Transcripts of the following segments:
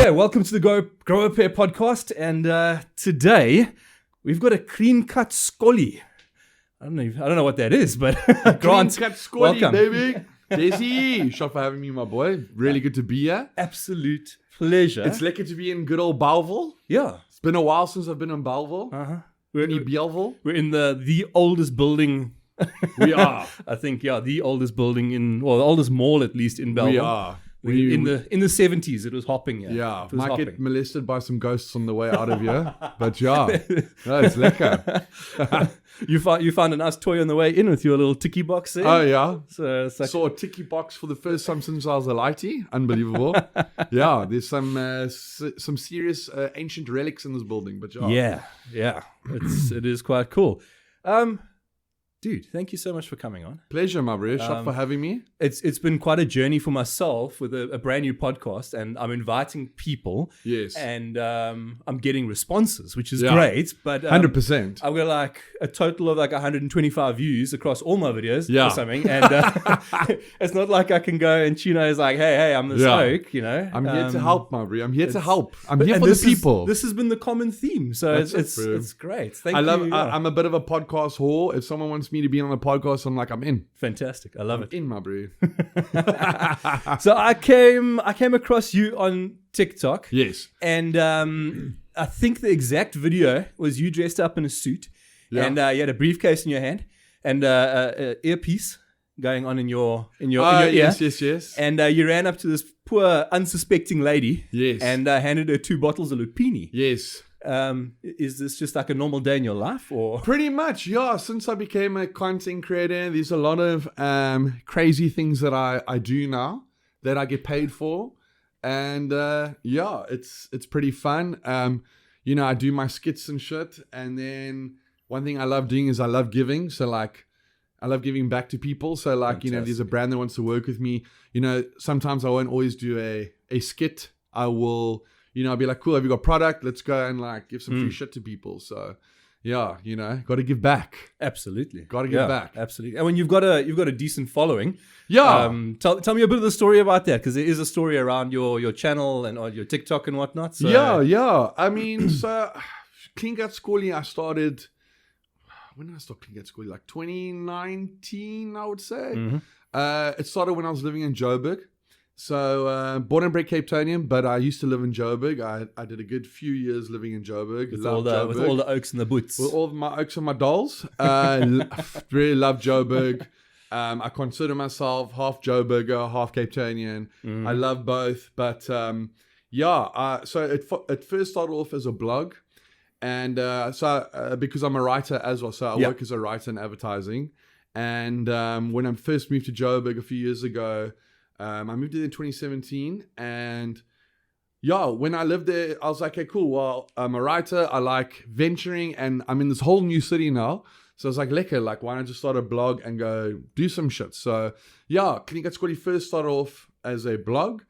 Yeah, welcome to the Grow a Pair podcast. And today we've got a clean cut Skolly. I don't know what that is, but Grant, Clean cut Skolly, welcome. baby. Desi, shot for having me, my boy. Really good to be here. Absolute pleasure. It's lekker to be in good old Belleville. Yeah. It's been a while since I've been in Belleville. Uh-huh. Belleville. We're in the oldest building. We are. I think, the oldest building the oldest mall at least in Belleville. We are. In the 70s, it was hopping. Yeah, it was might hopping. get molested by some ghosts on the way out of here, but no, it's lekker. You found a nice toy on the way in with your little tiki box there. Oh yeah, So it's like, saw a tiki box for the first time since I was a lighty. Unbelievable. Yeah, there's some serious ancient relics in this building, but yeah, it is quite cool. Dude, thank you so much for coming on. Pleasure, my bro. Shot for having me. It's been quite a journey for myself with a brand new podcast, and I'm inviting people. Yes, and I'm getting responses, which is great. But 100%. I've got like a total of like 125 views across all my videos or something, and it's not like I can go and Chino is like, hey, I'm the Stoke, you know. I'm here to help, my bro. I'm here to help. I'm here for this the people. This has been the common theme, so it's great. Thank you. I'm a bit of a podcast whore. If someone wants me to be on a podcast, I'm like, I'm in. Fantastic. I love it. In, my bro. So I came across you on TikTok. Yes. And I think the exact video was you dressed up in a suit, and you had a briefcase in your hand and a earpiece going on in your ear. Yes. And you ran up to this poor unsuspecting lady. Yes. And handed her 2 bottles of Lupini. Yes. Is this just like a normal day in your life, or? Pretty much, yeah. Since I became a content creator, there's a lot of crazy things that I do now that I get paid for, and it's pretty fun. I do my skits and shit, and then one thing I love doing is I love giving. So like, I love giving back to people. So like, Fantastic. There's a brand that wants to work with me. Sometimes I won't always do a skit. I will. I'll be like, cool, have you got product? Let's go and like give some free shit to people. So, got to give back. Absolutely. Got to give back. Absolutely. And when you've got a decent following. Yeah. Tell me a bit of the story about that, because there is a story around your channel and your TikTok and whatnot. So. Yeah. I mean, so Clean Cut Skolly, I started, when did I start Clean Cut Skolly? Like 2019, I would say. Mm-hmm. It started when I was living in Joburg. So, born and bred Cape Townian, but I used to live in Joburg. I did a good few years living in Joburg. With all the oaks and the boots. With all my oaks and my dolls. Really love Joburg. I consider myself half Joburger, half Cape Townian. I love both. But, so it first started off as a blog. And because I'm a writer as well, so I work as a writer in advertising. And when I first moved to Joburg a few years ago, I moved there in 2017, and when I lived there, I was like, okay, cool. Well, I'm a writer. I like venturing, and I'm in this whole new city now. So I was like, lekker, like, why not just start a blog and go do some shit? So Clean Cut Skolly first started off as a blog,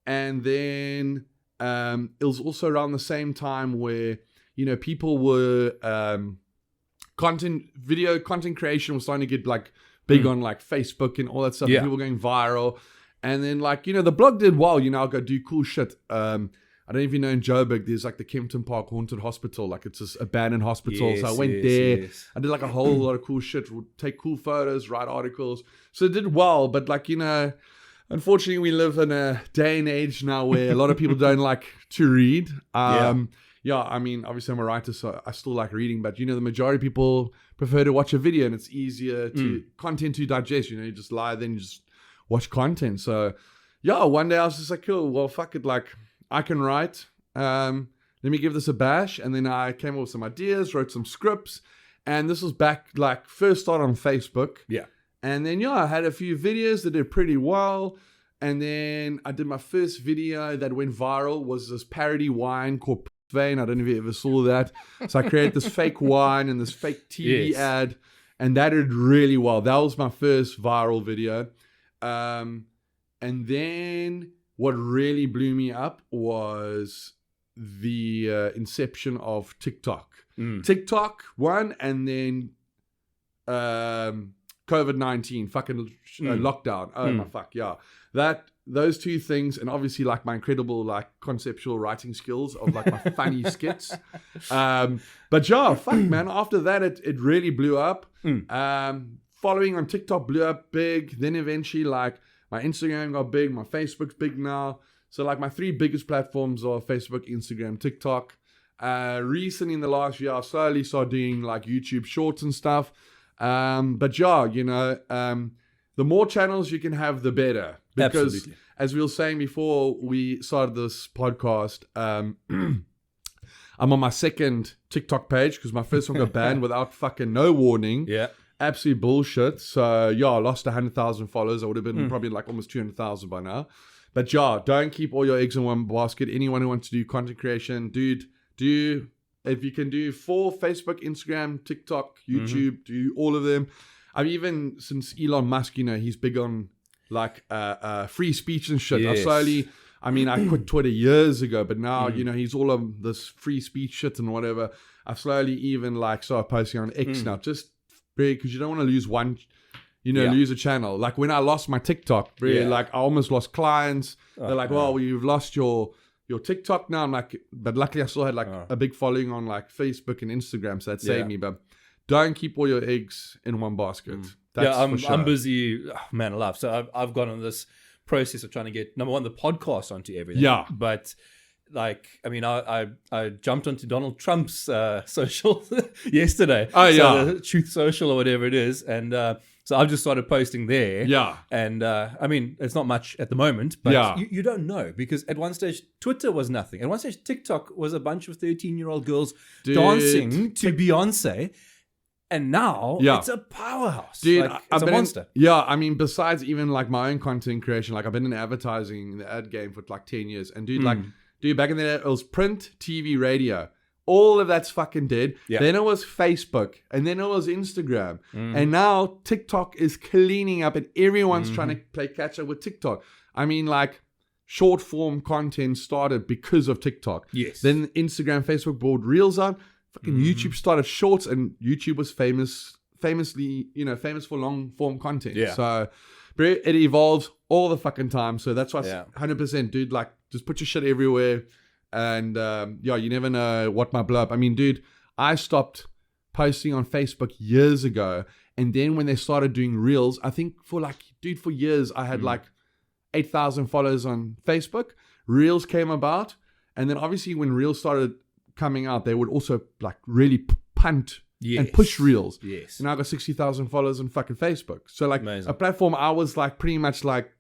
and then it was also around the same time where people were content creation was starting to get like big on like Facebook and all that stuff. People going viral. And then, like, the blog did well. I'll go do cool shit. I don't know if you know, in Joburg, there's like the Kempton Park Haunted Hospital. Like, it's this abandoned hospital. Yes, so I went there. Yes. I did like a whole lot of cool shit. Would take cool photos, write articles. So it did well. But like, unfortunately, we live in a day and age now where a lot of people don't like to read. I mean, obviously I'm a writer, so I still like reading. But, the majority of people prefer to watch a video, and it's easier content to digest. You just lie, then you just watch content. So one day I was just like, cool, well, fuck it, like, I can write, let me give this a bash. And then I came up with some ideas, wrote some scripts, and this was back, like, first started on Facebook. And then I had a few videos that did pretty well. And then I did my first video that went viral, was this parody wine called Vein. I don't know if you ever saw that. So I created this fake wine and this fake TV ad, and that did really well. That was my first viral video. And then what really blew me up was the inception of TikTok. TikTok one, and then COVID-19, fucking lockdown. Oh my fuck, yeah. Those two things, and obviously like my incredible like conceptual writing skills of like my funny skits. But yeah, fuck man. After that, it really blew up. Following on TikTok blew up big. Then eventually like my Instagram got big. My Facebook's big now. So like my 3 biggest platforms are Facebook, Instagram, TikTok. Recently in the last year, I slowly started doing like YouTube shorts and stuff. But yeah, you know, the more channels you can have, the better. Because Absolutely. As we were saying before we started this podcast, I'm on my second TikTok page because my first one got banned without fucking no warning. Yeah. Absolute bullshit. So yeah, I lost 100,000 followers. I would have been probably like almost 200,000 by now. But yeah, don't keep all your eggs in one basket. Anyone who wants to do content creation, dude, if you can do 4 Facebook, Instagram, TikTok, YouTube, do all of them. I've even, since Elon Musk, you know, he's big on like free speech and shit. Yes. I quit Twitter years ago, but now, you know, he's all on this free speech shit and whatever. I've slowly even like started posting on X now, just because you don't want to lose one, you know, lose a channel. Like when I lost my TikTok, like I almost lost clients. They're like, well, you've lost your TikTok now. I'm like, but luckily I still had like a big following on like Facebook and Instagram, so that saved me. But don't keep all your eggs in one basket. That's I'm busy, man alive. So I've gone on this process of trying to get, number one, the podcast onto everything. Yeah. But like, I mean, I jumped onto Donald Trump's social yesterday. Oh, so the Truth Social or whatever it is. And so I've just started posting there. Yeah. And I mean, it's not much at the moment, but you don't know, because at one stage, Twitter was nothing. At one stage, TikTok was a bunch of 13-year-old girls dancing to Beyonce. And now it's a powerhouse. Dude, like, it's a monster. I mean, besides even like my own content creation, like I've been in advertising, the ad game for like 10 years. And dude, back in the day, it was print, TV, radio. All of that's fucking dead. Yeah. Then it was Facebook. And then it was Instagram. And now TikTok is cleaning up and everyone's trying to play catch up with TikTok. I mean, like short form content started because of TikTok. Yes. Then Instagram, Facebook brought Reels on. Fucking YouTube started shorts, and YouTube was famously, you know, famous for long form content. Yeah. So it evolves all the fucking time. So that's why 100%, dude, like just put your shit everywhere. And you never know what might blow up. I mean, dude, I stopped posting on Facebook years ago. And then when they started doing Reels, I think for years I had like 8,000 followers on Facebook. Reels came about. And then obviously when Reels started coming out, they would also like really punt and push Reels. Yes. And I got 60,000 followers on fucking Facebook. So like Amazing. A platform I was like pretty much like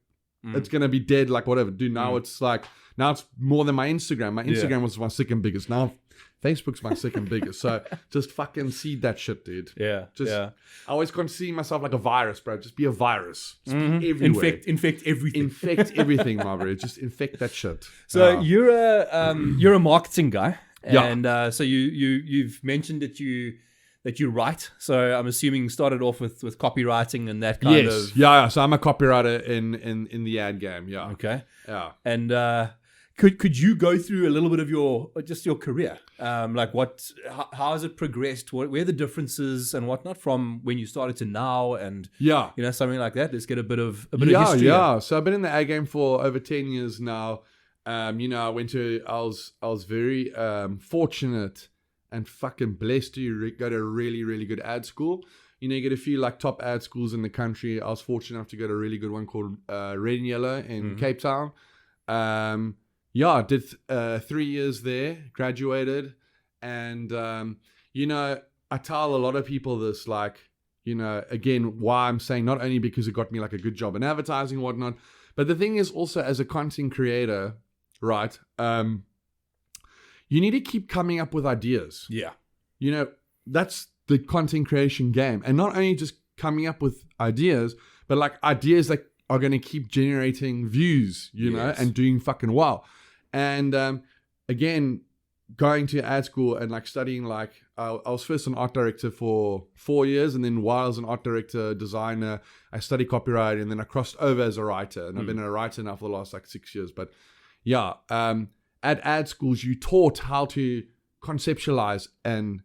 it's gonna be dead, like whatever. Dude, now it's like it's more than my Instagram. My Instagram was my second biggest. Now Facebook's my second biggest. So just fucking seed that shit, dude. Yeah. I always conceive myself like a virus, bro. Just be a virus. Just be everywhere. Infect everything. Infect everything, my bro. Just infect that shit. So you're a marketing guy. And so you've mentioned that you write. So I'm assuming you started off with copywriting and that kind of. Yeah. So I'm a copywriter in the ad game. Yeah. Okay. Yeah. And could you go through a little bit of your career? Like how has it progressed? Where are the differences and whatnot from when you started to now? And something like that. Let's get a bit of history. Yeah. So I've been in the ad game for over 10 years now. I was very fortunate and fucking blessed to go to a really, really good ad school. You know, you get a few like top ad schools in the country. I was fortunate enough to go to a really good one called Renecle in Cape Town. I did 3 years there, graduated. And, I tell a lot of people this, like, again, why I'm saying not only because it got me like a good job in advertising and whatnot, but the thing is also as a content creator, right? You need to keep coming up with ideas. Yeah. That's the content creation game. And not only just coming up with ideas, but like ideas that are going to keep generating views, you know, and doing fucking well. And again, going to ad school and like studying, like I was first an art director for 4 years. And then while I was an art director, designer, I studied copyright, and then I crossed over as a writer. And I've been a writer now for the last like 6 years. But at ad schools, you taught how to conceptualize and,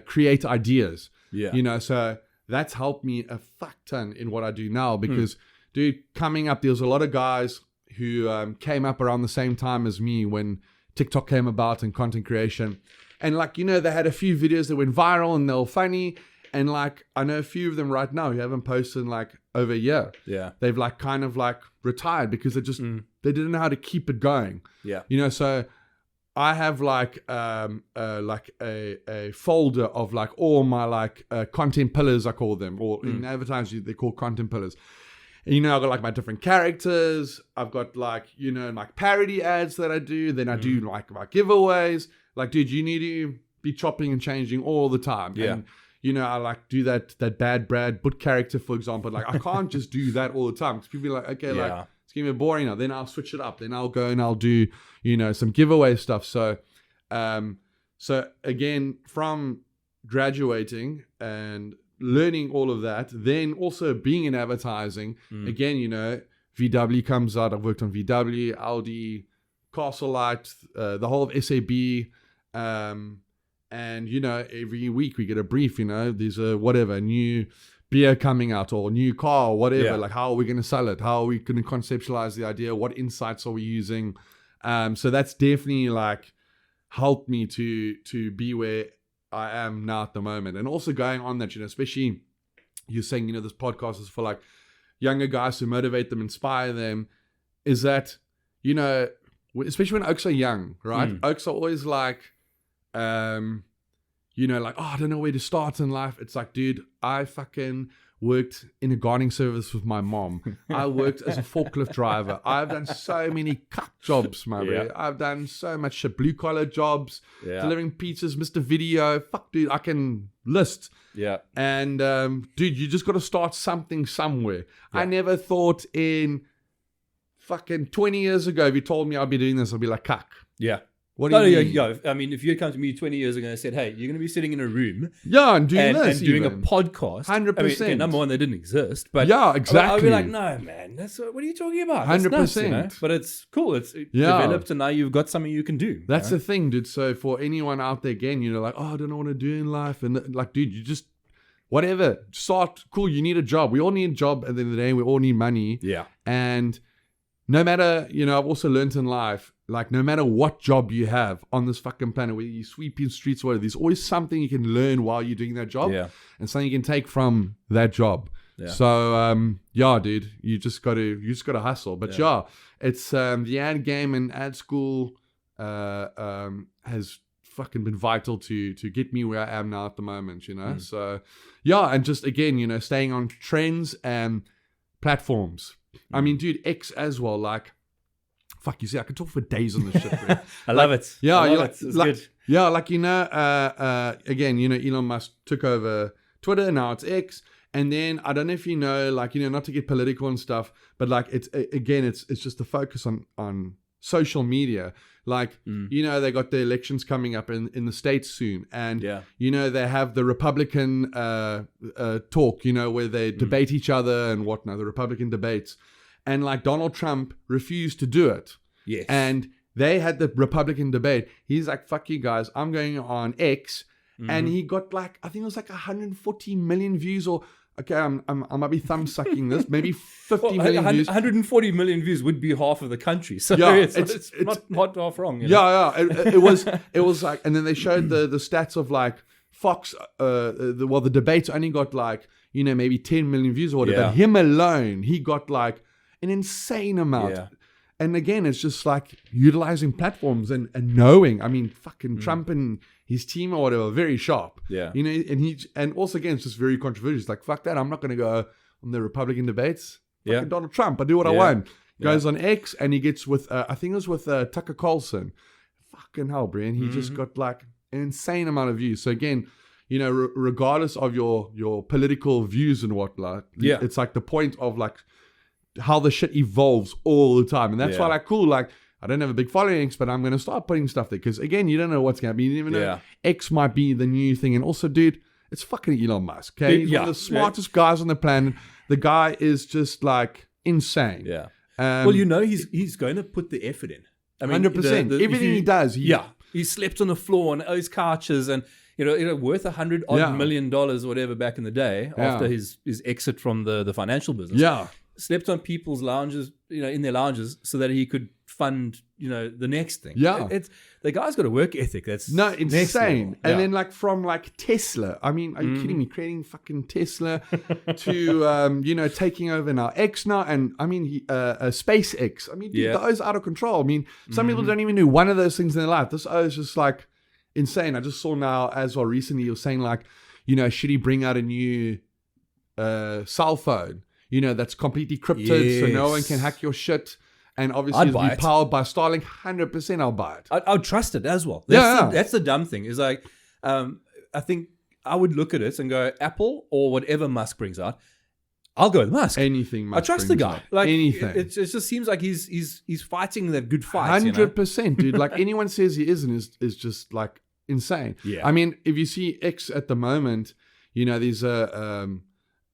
create ideas. Yeah. So that's helped me a fuck ton in what I do now because, dude, coming up, there was a lot of guys who came up around the same time as me when TikTok came about and content creation. And like, you know, they had a few videos that went viral and they were funny. And like, I know a few of them right now who haven't posted in like over a year. Yeah. They've like kind of like retired because they just, they didn't know how to keep it going. Yeah. You know, so I have like a folder of like all my like content pillars, I call them, or in advertising they call content pillars. And, you know, I've got like my different characters. I've got like, you know, like parody ads that I do. Then I do like my giveaways. Like, dude, you need to be chopping and changing all the time. Yeah. And, you know, I like do that bad Brad Butt character, for example. Like, I can't just do that all the time because people are like, okay, like it's getting a bit boring now. Then I'll switch it up. Then I'll go and I'll do, you know, some giveaway stuff. So, so again, from graduating and learning all of that, then also being in advertising, again, you know, VW comes out. I've worked on VW, Audi, Castle Light, the whole of SAB. And, you know, every week we get a brief, you know, there's a whatever, new beer coming out or new car or whatever. Like, how are we going to sell it? How are we going to conceptualize the idea? What insights are we using? So that's definitely like helped me to be where I am now at the moment. And also going on that, you know, especially you're saying, you know, this podcast is for like younger guys to motivate them, inspire them, is that, you know, especially when oaks are young, right? Oaks are always like, you know, like, oh, I don't know where to start in life. It's like, dude, I fucking worked in a gardening service with my mom. I worked as a forklift driver. I've done so many cuck jobs, my bro. I've done so much shit, blue collar jobs, delivering pizzas, Mr. Video. Fuck, dude, I can list. Yeah. And, dude, you just got to start something somewhere. I never thought in fucking 20 years ago, if you told me I'd be doing this, I'd be like, cuck. Yeah. What do you mean? Yeah. I mean, if you had come to me 20 years ago and said, hey, you're going to be sitting in a room and doing this, and doing a podcast. 100%. I mean, okay, number one, they didn't exist. But yeah, exactly. I'd be like, no, man, that's what are you talking about? 100%. Nuts, you know? But it's cool. It's developed and now you've got something you can do. That's the thing, dude. So for anyone out there, again, you know, like, oh, I don't know what to do in life. And like, dude, you just, whatever, start, cool, you need a job. We all need a job at the end of the day. We all need money. Yeah. And no matter, you know, I've also learned in life, like no matter what job you have on this fucking planet, whether you sweep in streets or whatever, there's always something you can learn while you're doing that job and something you can take from that job. Yeah. So, dude, you just got to hustle. But it's the ad game and ad school has fucking been vital to get me where I am now at the moment, you know? So, and just again, you know, staying on trends and platforms. I mean, dude, X as well, like, fuck, you see, I could talk for days on this shit, bro. I love it. Yeah, I love it. It's like, good. Yeah, like, you know, again, you know, Elon Musk took over Twitter, now it's X. And then, I don't know if you know, like, you know, not to get political and stuff, but like, it's just the focus on social media. Like, you know, they got the elections coming up in the States soon. And, you know, they have the Republican talk, you know, where they debate each other and whatnot, the Republican debates. And like Donald Trump refused to do it. Yes. And they had the Republican debate. He's like, fuck you guys, I'm going on X. And he got like, I think it was like 140 million views or, okay, I might be thumb sucking this, maybe 50 million views. 140 million views would be half of the country. So it's not half wrong. You know? It was like, and then they showed the stats of like Fox, the debates only got like, you know, maybe 10 million views or whatever. But him alone, he got like an insane amount. Yeah. And again, it's just like utilizing platforms and knowing. I mean, fucking Trump and his team or whatever, very sharp. Yeah. You know, and also again, it's just very controversial. It's like, fuck that. I'm not going to go on the Republican debates. Fucking Donald Trump. I do what I want. Goes on X and he gets with, I think it was with Tucker Carlson. Fucking hell, bro. And he just got like an insane amount of views. So again, you know, regardless of your political views and whatnot, it's like the point of like, how the shit evolves all the time. And that's why like cool, like I don't have a big following, but I'm going to start putting stuff there. Because again, you don't know what's going to be. You never know. X might be the new thing. And also, dude, it's fucking Elon Musk. Okay. He's one of the smartest guys on the planet. The guy is just like insane. Yeah. Well, you know, he's going to put the effort in. I mean, 100%. Everything he does. He slept on the floor on those couches and worth $100 odd million or whatever back in the day after his exit from the financial business. Yeah. Slept on people's lounges, in their lounges, so that he could fund, the next thing. Yeah. The guy's got a work ethic that's insane. And then from Tesla. I mean, are you kidding me? Creating fucking Tesla to taking over now X now, and I mean SpaceX. I mean, dude, the O's out of control. I mean, some people don't even do one of those things in their life. This O is just insane. I just saw now as well recently. He was saying should he bring out a new cell phone? That's completely crypted, so no one can hack your shit. And obviously, it'll be powered by Starlink. 100%, I'll buy it. I'll trust it as well. That's the dumb thing. Is I think I would look at it and go, Apple or whatever Musk brings out, I'll go with Musk. Anything Musk I trust the guy. Out. Anything. It just seems like he's fighting that good fight. 100%, dude. Anyone says he isn't is just insane. Yeah. I mean, if you see X at the moment, there's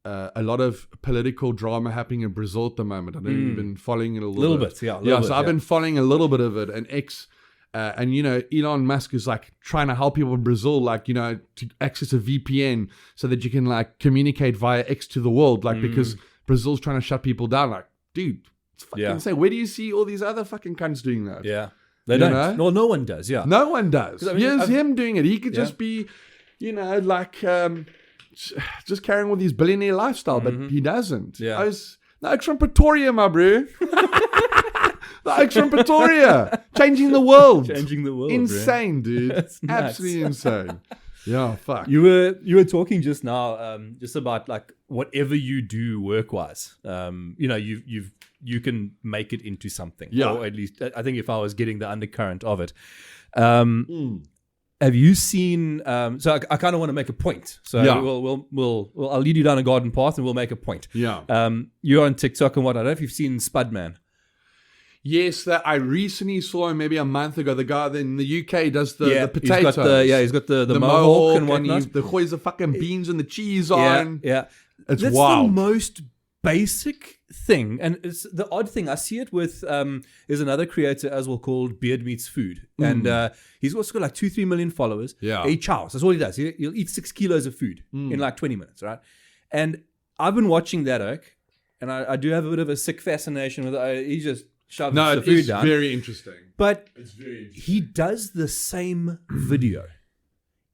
a lot of political drama happening in Brazil at the moment. I know you've been following it a little bit. So I've been following a little bit of it. And X, and Elon Musk is trying to help people in Brazil, to access a VPN so that you can communicate via X to the world, because Brazil's trying to shut people down. Dude, it's fucking insane. Where do you see all these other fucking cunts doing that? Yeah, they don't. No, no one does. Yeah, no one does. Here's him doing it. He could just be, just carrying with his billionaire lifestyle, but he doesn't. Yeah. The Oaks from Pretoria, my bro. The Oaks from Pretoria. Changing the world. Insane, bro. Dude. Absolutely insane. Yeah, fuck. You were talking just now just about whatever you do work-wise. You can make it into something. Yeah. Or at least I think if I was getting the undercurrent of it. Have you seen? So I kind of want to make a point. So we'll I'll lead you down a garden path and we'll make a point. Yeah. You're on TikTok and what? I don't know if you've seen Spudman. Yes, that I recently saw him maybe a month ago. The guy in the UK does the potatoes. He's got the mohawk and whatnot. The hoys the fucking beans and the cheese on. Yeah. That's wild. That's the most basic thing, and it's the odd thing. I see it with there's another creator as well called Beard Meets Food, and he's also got 2-3 million followers. Yeah, he chows. That's all he does. He'll eat 6 kilos of food in 20 minutes, right? And I've been watching that Oak, and I do have a bit of a sick fascination with it. He just shoves the food down. Very interesting. But he does the same video.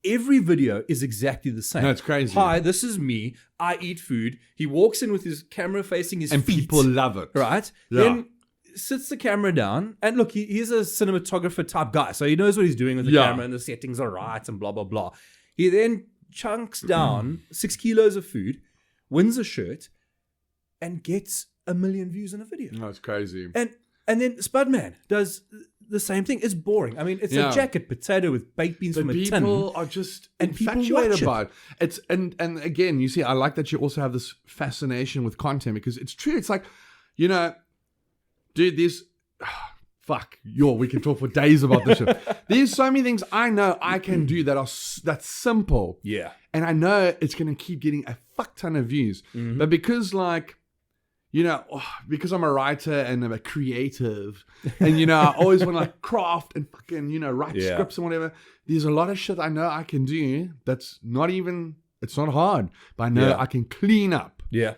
Every video is exactly the same. No, it's crazy. Hi, this is me. I eat food. He walks in with his camera facing his feet. And people love it. Right? Yeah. Then sits the camera down. And look, he's a cinematographer type guy. So he knows what he's doing with the camera and the settings are right and blah, blah, blah. He then chunks down 6 kilos of food, wins a shirt, and gets 1 million views in a video. No, it's crazy. And then Spudman does the same thing. It's boring. I mean, it's a jacket potato with baked beans from a tin. People are just infatuated by it. It's and again, you see, I like that you also have this fascination with content because it's true. It's dude, there's we can talk for days about this shit. There's so many things I know I can do that's simple. Yeah. And I know it's gonna keep getting a fuck ton of views. But because because I'm a writer and I'm a creative and, I always want to craft and fucking, write scripts and whatever. There's a lot of shit I know I can do that's it's not hard, but I know I can clean up. Yeah.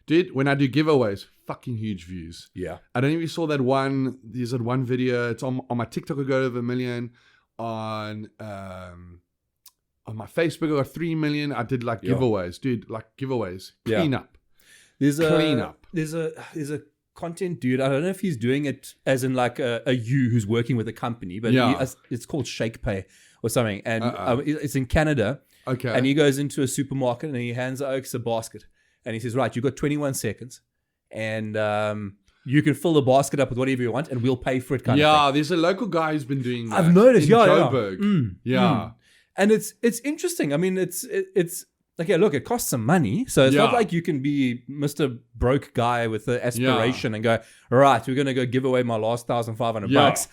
Dude, when I do giveaways, fucking huge views. Yeah. I don't know if you saw that one. There's that one video. It's on my TikTok. I got over 1 million. On my Facebook, I got 3 million. I did giveaways. Dude, giveaways. Clean up. There's a content dude. I don't know if he's doing it as in a you who's working with a company, but it's called ShakePay or something, and it's in Canada. Okay. And he goes into a supermarket and he hands the Oaks a basket, and he says, "Right, you've got 21 seconds, and you can fill the basket up with whatever you want, and we'll pay for it." Kind of thing. There's a local guy who's been doing that. I've noticed. In Joburg. And it's interesting. I mean, it's. Okay, look, it costs some money. So it's not like you can be Mr. Broke guy with the aspiration and go, all right, we're going to go give away my last $1,500.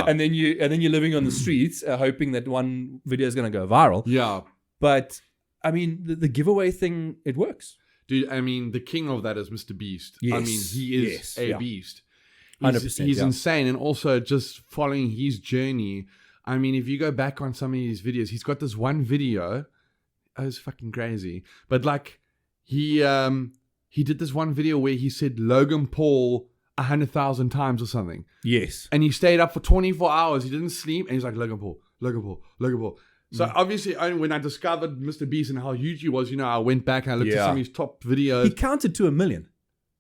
And then you're living on the streets hoping that one video is going to go viral. Yeah. But, I mean, the giveaway thing, it works. Dude, I mean, the king of that is Mr. Beast. Yes. I mean, he is a beast. 100%. He's insane. And also just following his journey I mean, if you go back on some of his videos, he's got this one video. Oh, it's fucking crazy. But like, he did this one video where he said Logan Paul 100,000 times or something. Yes. And he stayed up for 24 hours. He didn't sleep. And he's like, Logan Paul, Logan Paul, Logan Paul. So obviously, when I discovered Mr. Beast and how huge he was, I went back and I looked at some of his top videos. He counted to 1 million.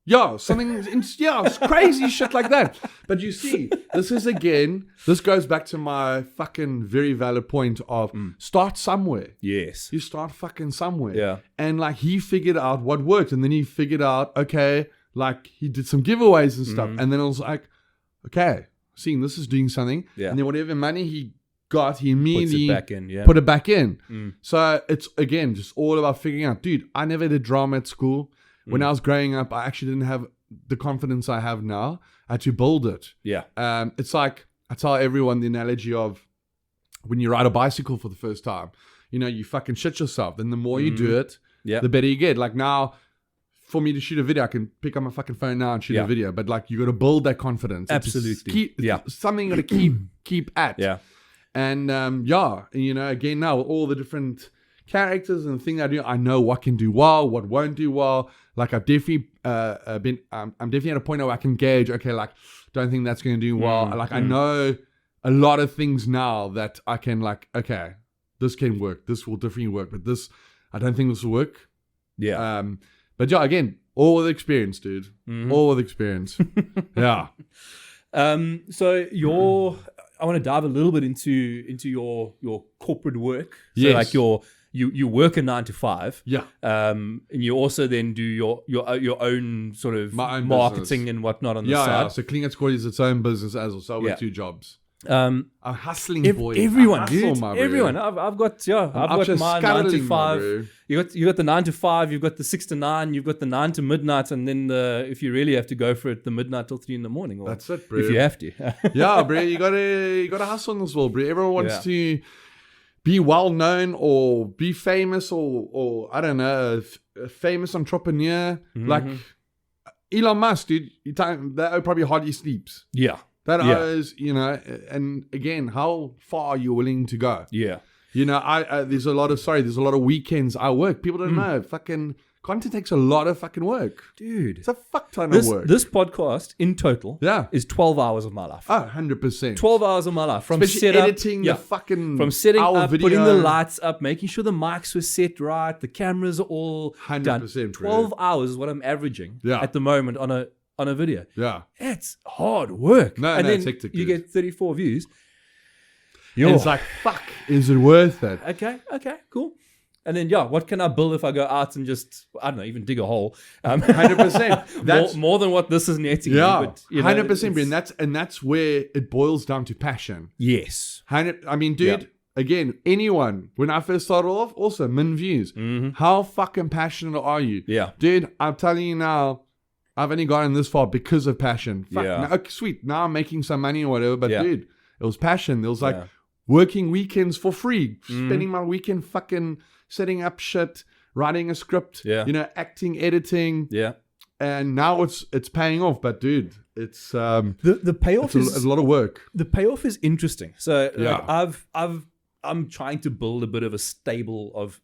Yeah, it's crazy shit like that. But you see, this goes back to my fucking very valid point of start somewhere. Yes. You start fucking somewhere. Yeah. And like he figured out what worked. And then he figured out, okay, like he did some giveaways and stuff. And then it was like, okay, seeing this is doing something. Yeah. And then whatever money he got, he immediately put it back in. So it's, again, just all about figuring out, dude, I never did drama at school. When I was growing up, I actually didn't have the confidence I have now. I had to build it. Yeah. It's like, I tell everyone the analogy of when you ride a bicycle for the first time, you fucking shit yourself. Then the more you do it, the better you get. Like now, for me to shoot a video, I can pick up my fucking phone now and shoot a video. But like, you got to build that confidence. Absolutely. It's something you got to keep at. Yeah. And again, now with all the different characters and things I do, I know what can do well, what won't do well. Like I've definitely I'm definitely at a point where I can gauge, okay, like don't think that's going to do well. Like I know a lot of things now that I can like, okay, this can work, this will definitely work, but this, I don't think this will work. Yeah. But yeah, again, all with experience, dude. All with experience. Yeah. So I want to dive a little bit into your corporate work. So like you work a 9 to 5. Yeah. And you also then do your own sort of marketing business and whatnot on the side. Yeah. So Clean at Skolly is its own business as well. So I work 2 jobs. I'm hustling boy. Everyone, dude. Everyone. I've got my 9 to 5. You got the 9 to 5. You've got the 6 to 9. You've got the 9 to midnight, and then if you really have to go for it, the midnight till 3 in the morning. Or that's it, bro. If you have to. Yeah, bro. You gotta hustle in this world, bro. Everyone wants to be well known or be famous or I don't know, a famous entrepreneur like Elon Musk, dude. That probably hardly sleeps. Yeah. That is, and again, how far are you willing to go? Yeah. There's a lot of weekends I work. People don't know. Fucking content takes a lot of fucking work. Dude. It's a fuck ton of work. This podcast in total is 12 hours of my life. Oh, 100%. 12 hours of my life. From especially editing the fucking from setting up, video. putting the lights up, making sure the mics were set right, the cameras are all 100%, done. 12 hours is what I'm averaging at the moment on a video. Yeah. It's hard work. And then it's hectic, you get 34 views. And it's like, fuck, is it worth it? Okay, cool. And then, what can I build if I go out and just, I don't know, even dig a hole? 100%. That's more than what this is netting. Yeah, but, 100%. And that's where it boils down to passion. Yes. I mean, dude, again, anyone, when I first started off, also, min views. How fucking passionate are you? Yeah. Dude, I'm telling you now, I've only gotten this far because of passion. Fuck, okay, sweet. Now I'm making some money or whatever, but dude, it was passion. It was like working weekends for free, spending my weekend fucking setting up shit, writing a script, acting, editing. Yeah. And now it's paying off. But dude, it's the payoff is a lot of work. The payoff is interesting. So I'm trying to build a bit of a stable of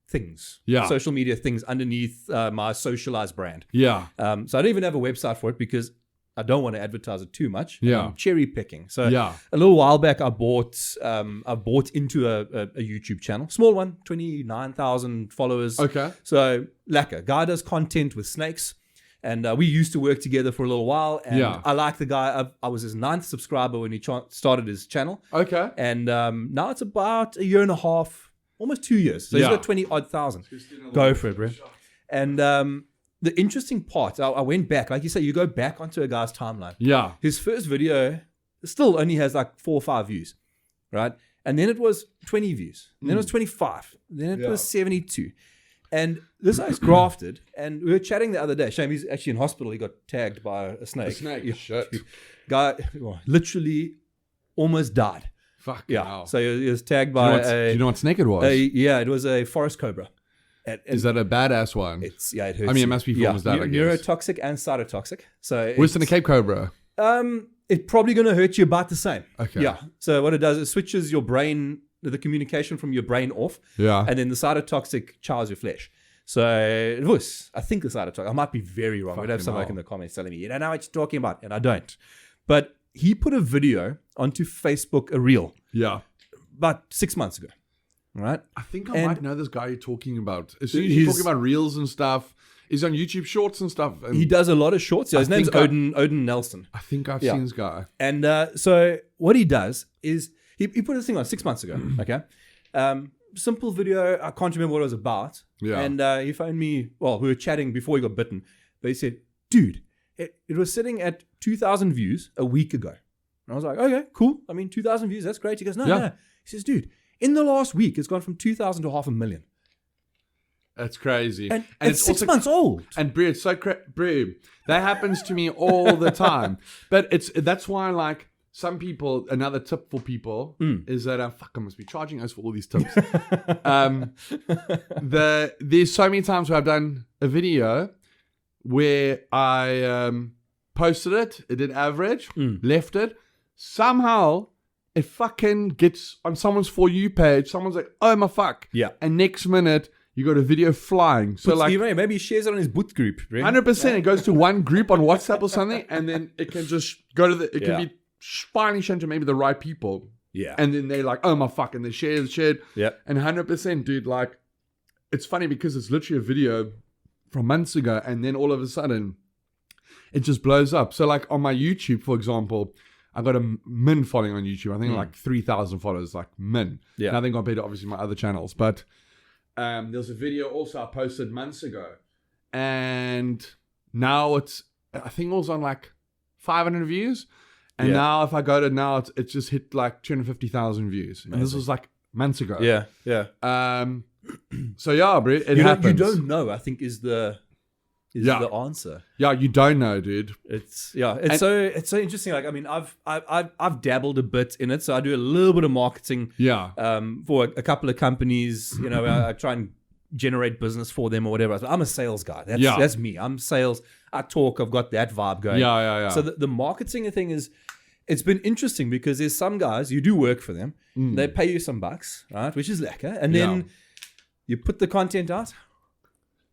things, social media things underneath my Socialyze brand. Yeah. So I don't even have a website for it because I don't want to advertise it too much. Yeah. I'm cherry picking. So a little while back, I bought into a YouTube channel, small one, 29,000 followers. Okay. So Laka, guy does content with snakes. And we used to work together for a little while. And I like the guy. I was his 9th subscriber when he started his channel. Okay. And now it's about a year and a half, almost 2 years. So he's got 20-odd thousand. Go for it, bro. And the interesting part, I went back. Like you say, you go back onto a guy's timeline. Yeah. His first video still only has like 4 or 5 views, right? And then it was 20 views. And then it was 25. Then it was 72. And this guy's grafted. And we were chatting the other day. Shame he's actually in hospital. He got tagged by a snake. A snake? Shit. Guy literally almost died. Fuck. Yeah. Wow. So he was tagged by do you know what snake it was? It was a forest cobra. Is that a badass one? It hurts. I mean, it must be formed as that, I guess. Neurotoxic and cytotoxic. So worse than a Cape Cobra. it's probably going to hurt you about the same. Okay. Yeah. So what it does, it switches your brain, the communication from your brain off. Yeah. And then the cytotoxic chows your flesh. So it was, I think the cytotoxic, I might be very wrong. We'd have someone in the comments telling me, you don't know what you're talking about. And I don't. But he put a video onto Facebook, a reel. Yeah. About 6 months ago. Right? I think I might know this guy you're talking about. As soon as you're talking about reels and stuff, he's on YouTube Shorts and stuff. And he does a lot of shorts. Yeah, his name's Odin Nelson. I think I've seen this guy. And so what he does is he put this thing on 6 months ago. Okay. Simple video. I can't remember what it was about. Yeah. And he phoned me. Well, we were chatting before he got bitten. But he said, dude, it was sitting at 2,000 views a week ago. And I was like, okay, cool. I mean, 2,000 views, that's great. He goes, no. He says, dude, in the last week, it's gone from 2,000 to 500,000. That's crazy. And it's 6 months old. And Brie, it's so Brie, that happens to me all the time. But that's why, like, some people, another tip for people is that, fuck, I must be charging us for all these tips. There's so many times where I've done a video where I posted it did average, left it. Somehow, it fucking gets on someone's For You page. Someone's like, oh my fuck. Yeah. And next minute, you got a video flying. So maybe he shares it on his boot group. Right? 100%. It goes to one group on WhatsApp or something. And then it can just go to it can be finally shown to maybe the right people. Yeah. And then they're like, oh my fuck. And they shared. Yeah. And 100%, dude, like, it's funny because it's literally a video from months ago. And then all of a sudden, it just blows up. So like on my YouTube, for example, I got a min following on YouTube. I think like 3,000 followers, like min. Yeah. Nothing compared to obviously my other channels. But there's a video also I posted months ago. And now I think it was on like 500 views. And now if I go to now, it's just hit like 250,000 views. Amazing. And this was like months ago. Yeah. So yeah, bro, it happens. You don't know, I think is the answer. Yeah, you don't know, dude. It's so interesting. Like, I mean, I've dabbled a bit in it, so I do a little bit of marketing. Yeah. For a couple of companies, you know, I try and generate business for them or whatever. I'm a sales guy. That's me. I'm sales. I talk. I've got that vibe going. Yeah. So the marketing thing is, it's been interesting because there's some guys you do work for them. They pay you some bucks, right? Which is lekker, and then you put the content out,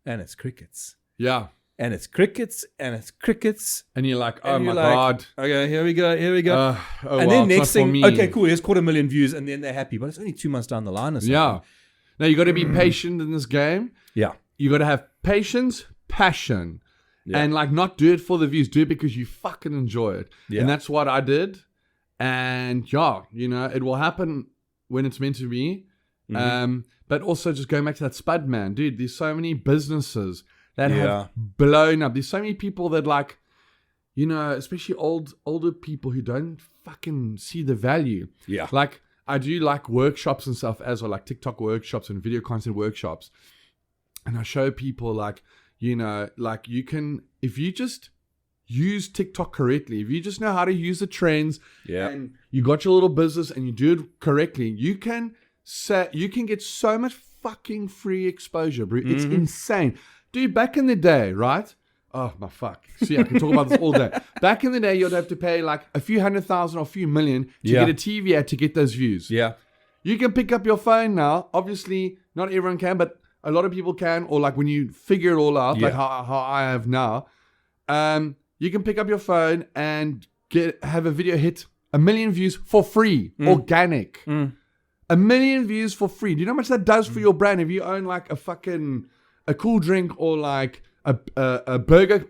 and it's crickets. Yeah. And it's crickets, and it's crickets. And you're like, oh my God. Okay, here we go. And then next thing, okay, cool, here's 250,000 views, and then they're happy. But it's only 2 months down the line or something. Yeah. Now, you got to be patient in this game. Yeah. You got to have patience, passion. Yeah. And like not do it for the views. Do it because you fucking enjoy it. Yeah. And that's what I did. And you know, it will happen when it's meant to be. But also just going back to that Spud man. Dude, there's so many businesses that have blown up. There's so many people that like, you know, especially older people who don't fucking see the value. Yeah. Like I do like workshops and stuff as well, like TikTok workshops and video content workshops. And I show people like, you know, like you can, if you just use TikTok correctly, if you just know how to use the trends and you got your little business and you do it correctly, you can get so much fucking free exposure, bro. It's insane. Dude, back in the day, right? Oh, my fuck. See, I can talk about this all day. Back in the day, you'd have to pay like a few 100,000 or a few million to get a TV ad to get those views. Yeah. You can pick up your phone now. Obviously, not everyone can, but a lot of people can. Or like when you figure it all out, like how I have now, you can pick up your phone and have a video hit 1 million views for free, organic. 1 million views for free. Do you know how much that does for your brand? If you own like a cool drink or like a burger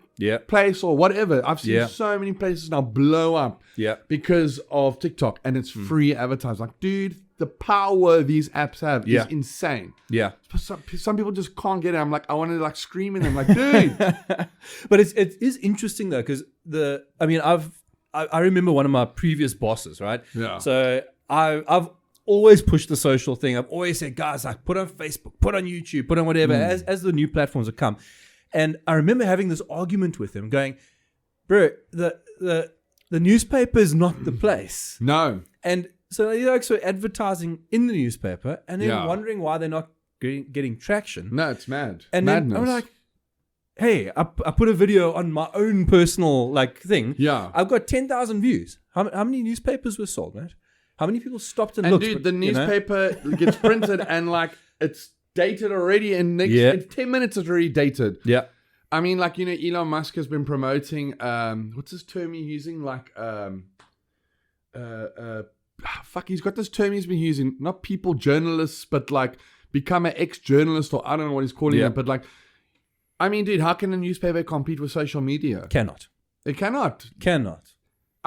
place or whatever. I've seen so many places now blow up because of TikTok, and it's free advertising. Like, dude, the power these apps have is insane. Yeah. Some people just can't get it. I'm like, I want to like scream at them, like, dude. But it is interesting though, because I remember one of my previous bosses, right? Yeah. So I've always pushed the social thing. I've always said, guys, like put on Facebook, put on YouTube, put on whatever, as the new platforms have come. And I remember having this argument with him going, bro, the newspaper is not the place. No. And so they're actually advertising in the newspaper and then wondering why they're not getting traction. No, it's mad. And Madness. then I'm like, hey, I put a video on my own personal like thing. Yeah. I've got 10,000 views. How many newspapers were sold, mate? How many people stopped and And looked? dude, the newspaper gets printed and like it's dated already, and in 10 minutes it's already dated. Yeah. I mean, like, you know, Elon Musk has been promoting, what's this term he's using? Like, he's got this term he's been using, not people journalists, but like become an ex-journalist, or I don't know what he's calling it, but like, I mean, dude, how can a newspaper compete with social media? Cannot. It cannot. Cannot.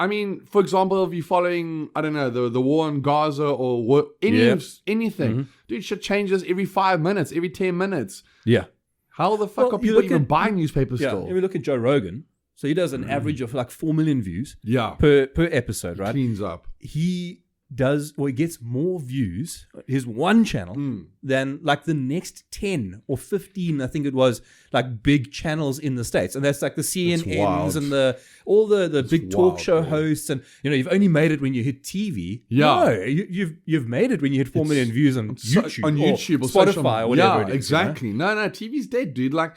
I mean, for example, if you're following, I don't know, the war in Gaza or anything, dude, shit changes every 5 minutes, every 10 minutes. Yeah. How the fuck are people even buying newspapers still? If you look at Joe Rogan, so he does an average of like 4 million views per episode, right? Cleans up. He gets more views, his one channel, than like the next 10 or 15, I think it was, like big channels in the States. And that's like the CNNs and all the big talk show hosts. And, you know, you've only made it when you hit TV. Yeah. No, you've made it when you hit 4 million views on YouTube. Or Spotify or whatever it is. Exactly. You know? No, TV's dead, dude. Like,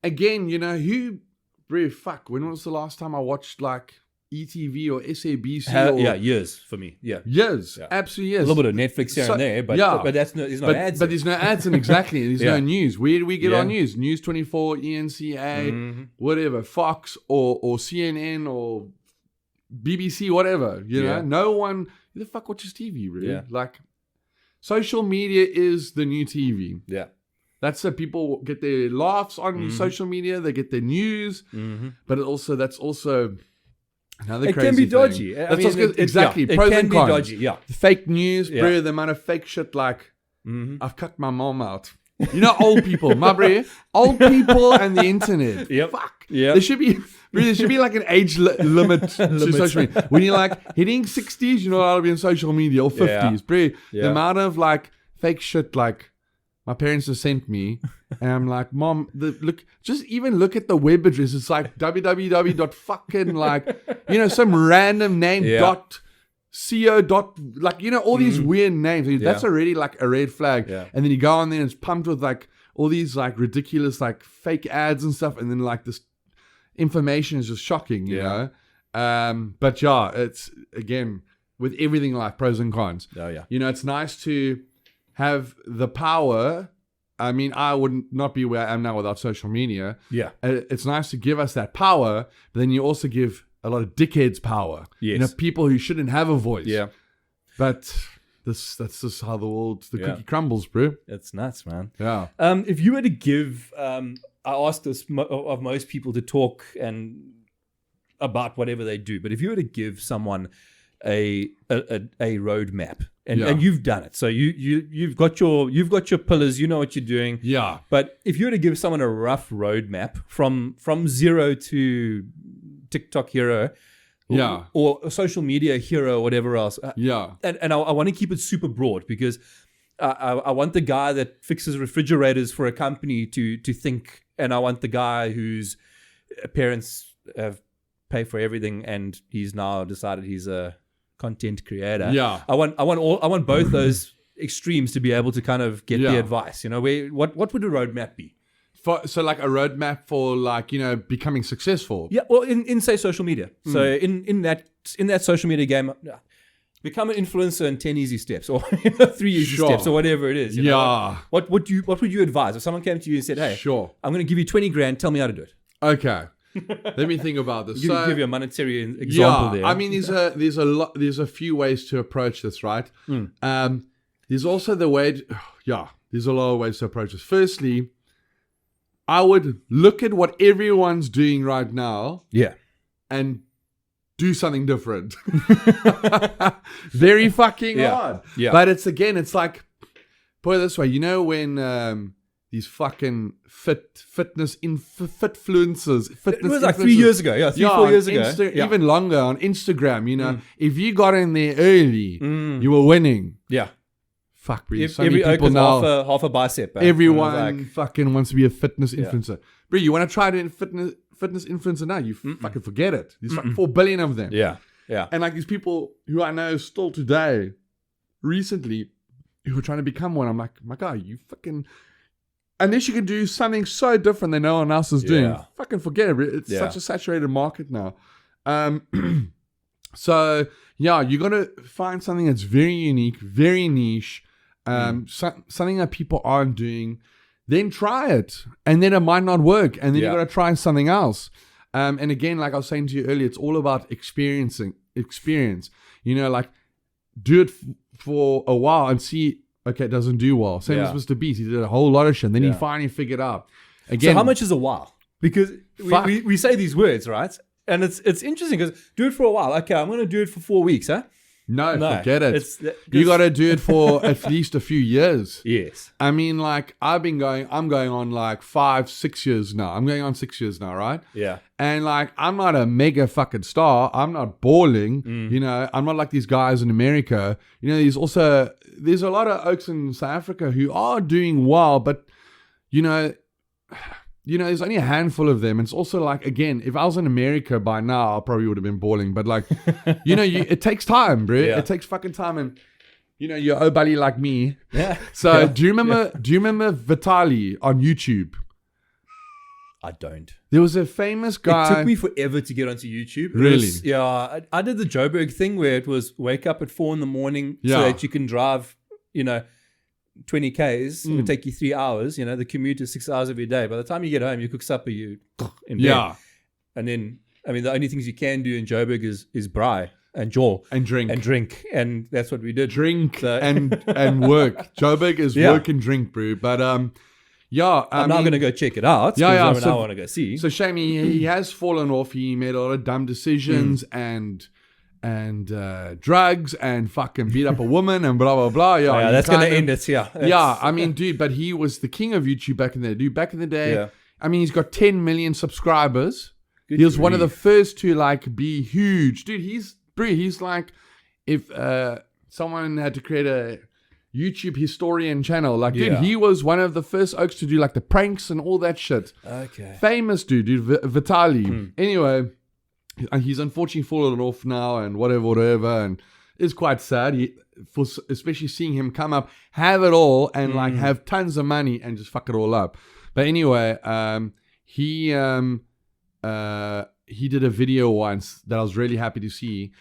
again, you know, when was the last time I watched like ETV or SABC? Years for me. Yeah. Years. Yeah. Absolutely years. A little bit of Netflix here and there, but there's no ads. But there's no ads and exactly. There's no news. Where do we get our news? News 24, ENCA, whatever, Fox or CNN or BBC, whatever. You know, no one, who the fuck watches TV, really? Yeah. Like, social media is the new TV. Yeah. That's how people get their laughs on social media. They get their news, but that's also another crazy can be thing. dodgy. Exactly. It Pros can and be cons. dodgy. Yeah. Fake news, bro. The amount of fake shit. Like, I've cut my mom out. You know, old people, my bro. Old people and the internet. Yep. Fuck. Yeah. There should be like an age limit to social media. When you're like hitting 60s, you're not allowed to be on social media, or 50s, bro. The amount of like fake shit, like, my parents have sent me, and I'm like, Mom, look at the web address. It's like www.fucking like, you know, some random name .co. Like, you know, all these weird names. That's already like a red flag. Yeah. And then you go on there and it's pumped with like all these like ridiculous like fake ads and stuff, and then like this information is just shocking, you know. But yeah, it's again with everything like pros and cons. Oh yeah. You know, it's nice to have the power. I mean, I would not be where I am now without social media. Yeah. It's nice to give us that power, but then you also give a lot of dickheads power. Yes. You know, people who shouldn't have a voice. Yeah. But that's just how the cookie crumbles, bro. It's nuts, man. Yeah. If you were to give, I asked this of most people to talk and about whatever they do, but if you were to give someone a roadmap, and you've done it, so you've got your pillars, you know what you're doing. Yeah. But if you were to give someone a rough roadmap from zero to TikTok hero, or a social media hero, or whatever else, and I want to keep it super broad, because I want the guy that fixes refrigerators for a company to think, and I want the guy whose parents have paid for everything and he's now decided he's a content creator. Yeah, I want both those extremes to be able to kind of get the advice. You know, what would a roadmap be? So like a roadmap for like, you know, becoming successful. Yeah, well, in say social media. So in that social media game, become an influencer in 10 easy steps, or 3 easy steps, or whatever it is. You know? What would you advise if someone came to you and said, "Hey, I'm going to give you 20 grand. Tell me how to do it." Okay. Let me think about this. Give you a monetary example there. I mean, there's a few ways to approach this, right? There's also the way, there's a lot of ways to approach this. Firstly, I would look at what everyone's doing right now, and do something different. Very fucking hard. Yeah. But it's like, put it this way, you know, when these fucking fitness influencers. It was like 3 years ago. 4 years ago. Even longer on Instagram, you know. If you got in there early, you were winning. Yeah. Fuck, bro. So many people now. Half a bicep. Everyone fucking wants to be a fitness influencer. Bro, you want to try to fitness influencer now? You fucking forget it. There's fucking 4 billion of them. Yeah. Yeah. And like these people who I know still today, recently, who are trying to become one, I'm like, my guy, you fucking... unless you can do something so different that no one else is doing, fucking forget it. It's such a saturated market now. So yeah, you got to find something that's very unique, very niche, something that people aren't doing. Then try it, and then it might not work, and then you got to try something else. And again, like I was saying to you earlier, it's all about experience. You know, like do it for a while and see. Okay, it doesn't do well. Same as Mr. Beast, he did a whole lot of shit. And then he finally figured out. Again, so how much is a while? Because we say these words, right? And it's interesting because do it for a while. Okay, I'm going to do it for 4 weeks, huh? No, forget it. You got to do it for at least a few years. Yes. I mean, like, I'm going on like 5-6 years now. I'm going on 6 years now, right? Yeah. And like, I'm not a mega fucking star. I'm not balling. You know, I'm not like these guys in America. You know, there's a lot of oaks in South Africa who are doing well, but you know, there's only a handful of them. It's also like, again, if I was in America by now, I probably would have been balling. But like, you know, it takes time, bro. Yeah. It takes fucking time. And, you know, you're buddy like me. Yeah. So do you remember Vitali on YouTube? I don't. There was a famous guy. It took me forever to get onto YouTube. Really? I did the Joburg thing where it was wake up at 4 a.m. so that you can drive, you know, 20 Ks. It would take you 3 hours. You know, the commute is 6 hours every day. By the time you get home, you cook supper, you in bed. Yeah. And then, I mean, the only things you can do in Joburg is braai and jaw. And drink. And that's what we did. Drink and work. Joburg is work and drink, bro. But, I'm now going to go check it out. So, I want to go see. So, Shame, he has fallen off. He made a lot of dumb decisions and drugs and fucking beat up a woman and blah, blah, blah. Yeah, that's going to end it. Yeah. I mean, dude, but he was the king of YouTube back in the day. Dude, back in the day, I mean, he's got 10 million subscribers. He was one of the first to like be huge. Dude, he's like, if someone had to create a YouTube historian channel, like, dude, he was one of the first oaks to do like the pranks and all that shit. Okay. Famous dude, Vitali. Anyway, he's unfortunately fallen off now and whatever, and it's quite sad. Especially seeing him come up, have it all, and like have tons of money and just fuck it all up. But anyway, he did a video once that I was really happy to see.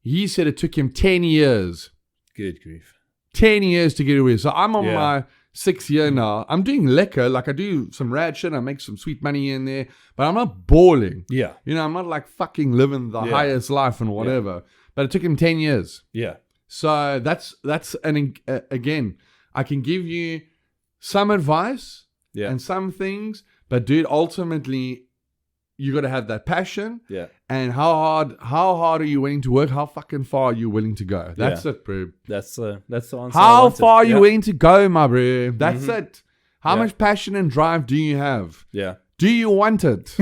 He said it took him 10 years. Good grief. 10 years to get away. So I'm on my 6th year now. I'm doing lekker. Like, I do some rad shit. I make some sweet money in there. But I'm not balling. Yeah. You know, I'm not like fucking living the highest life and whatever. Yeah. But it took him 10 years. Yeah. So that's again, I can give you some advice and some things. But dude, ultimately, you got to have that passion. Yeah. And how hard are you willing to work? How fucking far are you willing to go? That's it, bro. That's the answer. How far are you willing to go, my bro? That's it. How much passion and drive do you have? Yeah. Do you want it?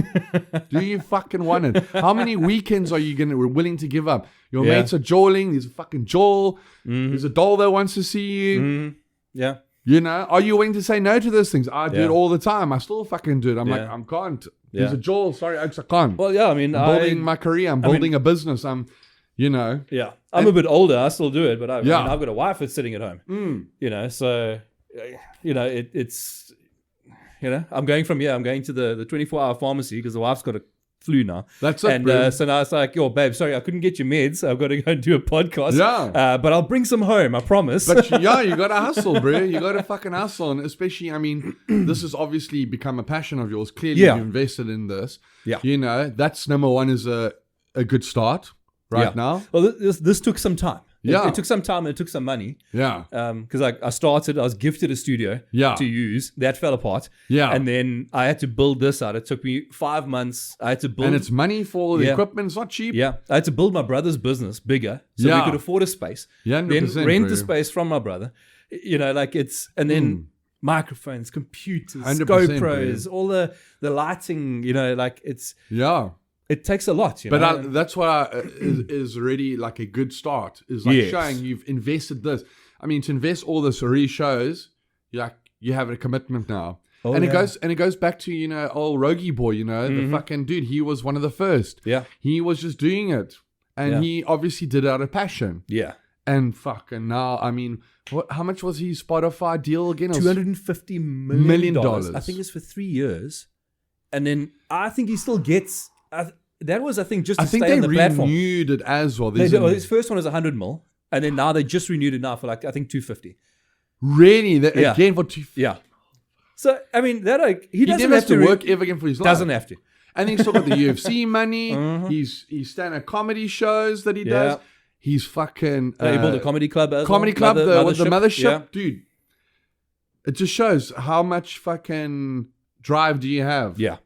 Do you fucking want it? How many weekends are you willing to give up? Your mates are jawling. There's a fucking jawl. There's a doll that wants to see you. Yeah. You know, are you willing to say no to those things? I do it all the time. I still fucking do it. I'm like, I can't. There's a jaw. Sorry, Oaks, I can't. Well, yeah, I mean, I'm building my career. I'm building a business. You know. Yeah. I'm a bit older. I still do it, but I've got a wife that's sitting at home. You know, so, you know, it's, you know, I'm going to the 24-hour pharmacy because the wife's got a flu now. That's it, and so now it's like, yo, babe, sorry, I couldn't get your meds. I've got to go and do a podcast. But I'll bring some home, I promise. But you got to hustle, bro. You got to fucking hustle. And especially, I mean, this has obviously become a passion of yours. Clearly, you invested in this. Yeah. You know, that's number one is a good start now. Well, this took some time. It took some time and it took some money. Yeah. Because I was gifted a studio to use. That fell apart. Yeah. And then I had to build this out. It took me 5 months. I had to build. And it's money for the equipment. It's not cheap. Yeah. I had to build my brother's business bigger so we could afford a space. Yeah, then rent the space from my brother. You know, like it's, and then microphones, computers, GoPros, all the lighting, you know, like it's. Yeah. It takes a lot, you know. But that's what is already like a good start. Is like showing you've invested this. I mean, to invest all this already shows you have a commitment now. Oh, and it goes back to, you know, old Rogie boy, you know, the fucking dude. He was one of the first. Yeah. He was just doing it, and he obviously did it out of passion. Yeah. And fucking now, I mean, how much was his Spotify deal again? $250 million. I think it's for 3 years. And then I think he still gets... that was, I think, just to stay on the platform. I think they renewed it as well. His first one was 100 mil. And then now they just renewed it now for like, I think, 250. Really? Again for 250? Yeah. So, I mean, he doesn't never have has to work ever again for his life. Doesn't have to. And he's still got the UFC money. He's stand-up comedy shows that he does. He's fucking... he built a comedy club as Comedy well. club, the mothership. Yeah. Dude, it just shows how much fucking drive do you have. Yeah.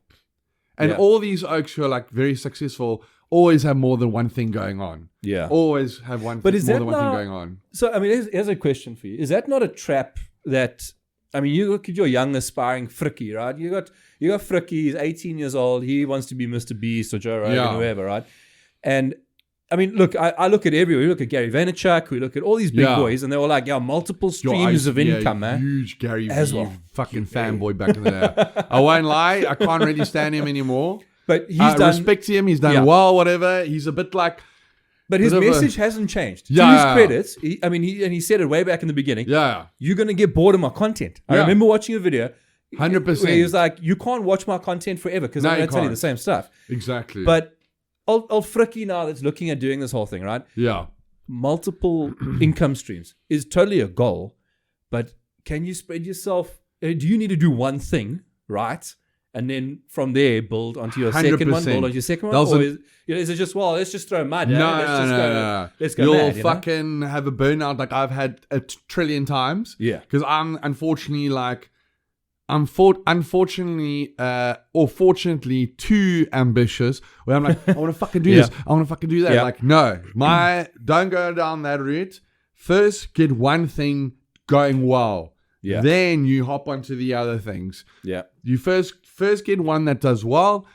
And all these oaks who are like very successful always have more than one thing going on. Yeah. Always have more than one thing going on. So, I mean, here's a question for you. Is that not a trap that... I mean, you look at your young aspiring Frikkie, right? You got Frikkie, he's 18 years old. He wants to be Mr. Beast or Joe Rogan or whoever, right? And... I mean, look, I look at everywhere. We look at Gary Vaynerchuk. We look at all these big boys, and they're all like, multiple streams of income, man. Huge Gary as well. Fucking fanboy back in the day. I won't lie. I can't really stand him anymore. But respect him. He's done well, whatever. He's a bit like... But his message hasn't changed. To his credit, he said it way back in the beginning. Yeah. You're going to get bored of my content. I remember watching a video. 100%. Where he was like, you can't watch my content forever because I'm going to tell you the same stuff. Exactly. But... Old Frikkie now that's looking at doing this whole thing, right? Yeah. Multiple income streams is totally a goal, but can you spread yourself? Do you need to do one thing, right? And then from there, build onto your 100%. Second one, build onto your second one? Or is it just, let's just throw mud? No. Let's go You'll mad, fucking have a burnout like I've had a trillion times. Yeah. Because I'm unfortunately unfortunately or fortunately too ambitious where I'm like, I want to fucking do this, I want to fucking do that. Like, no, don't go down that route. First get one thing going well, then you hop onto the other things. You first get one that does well,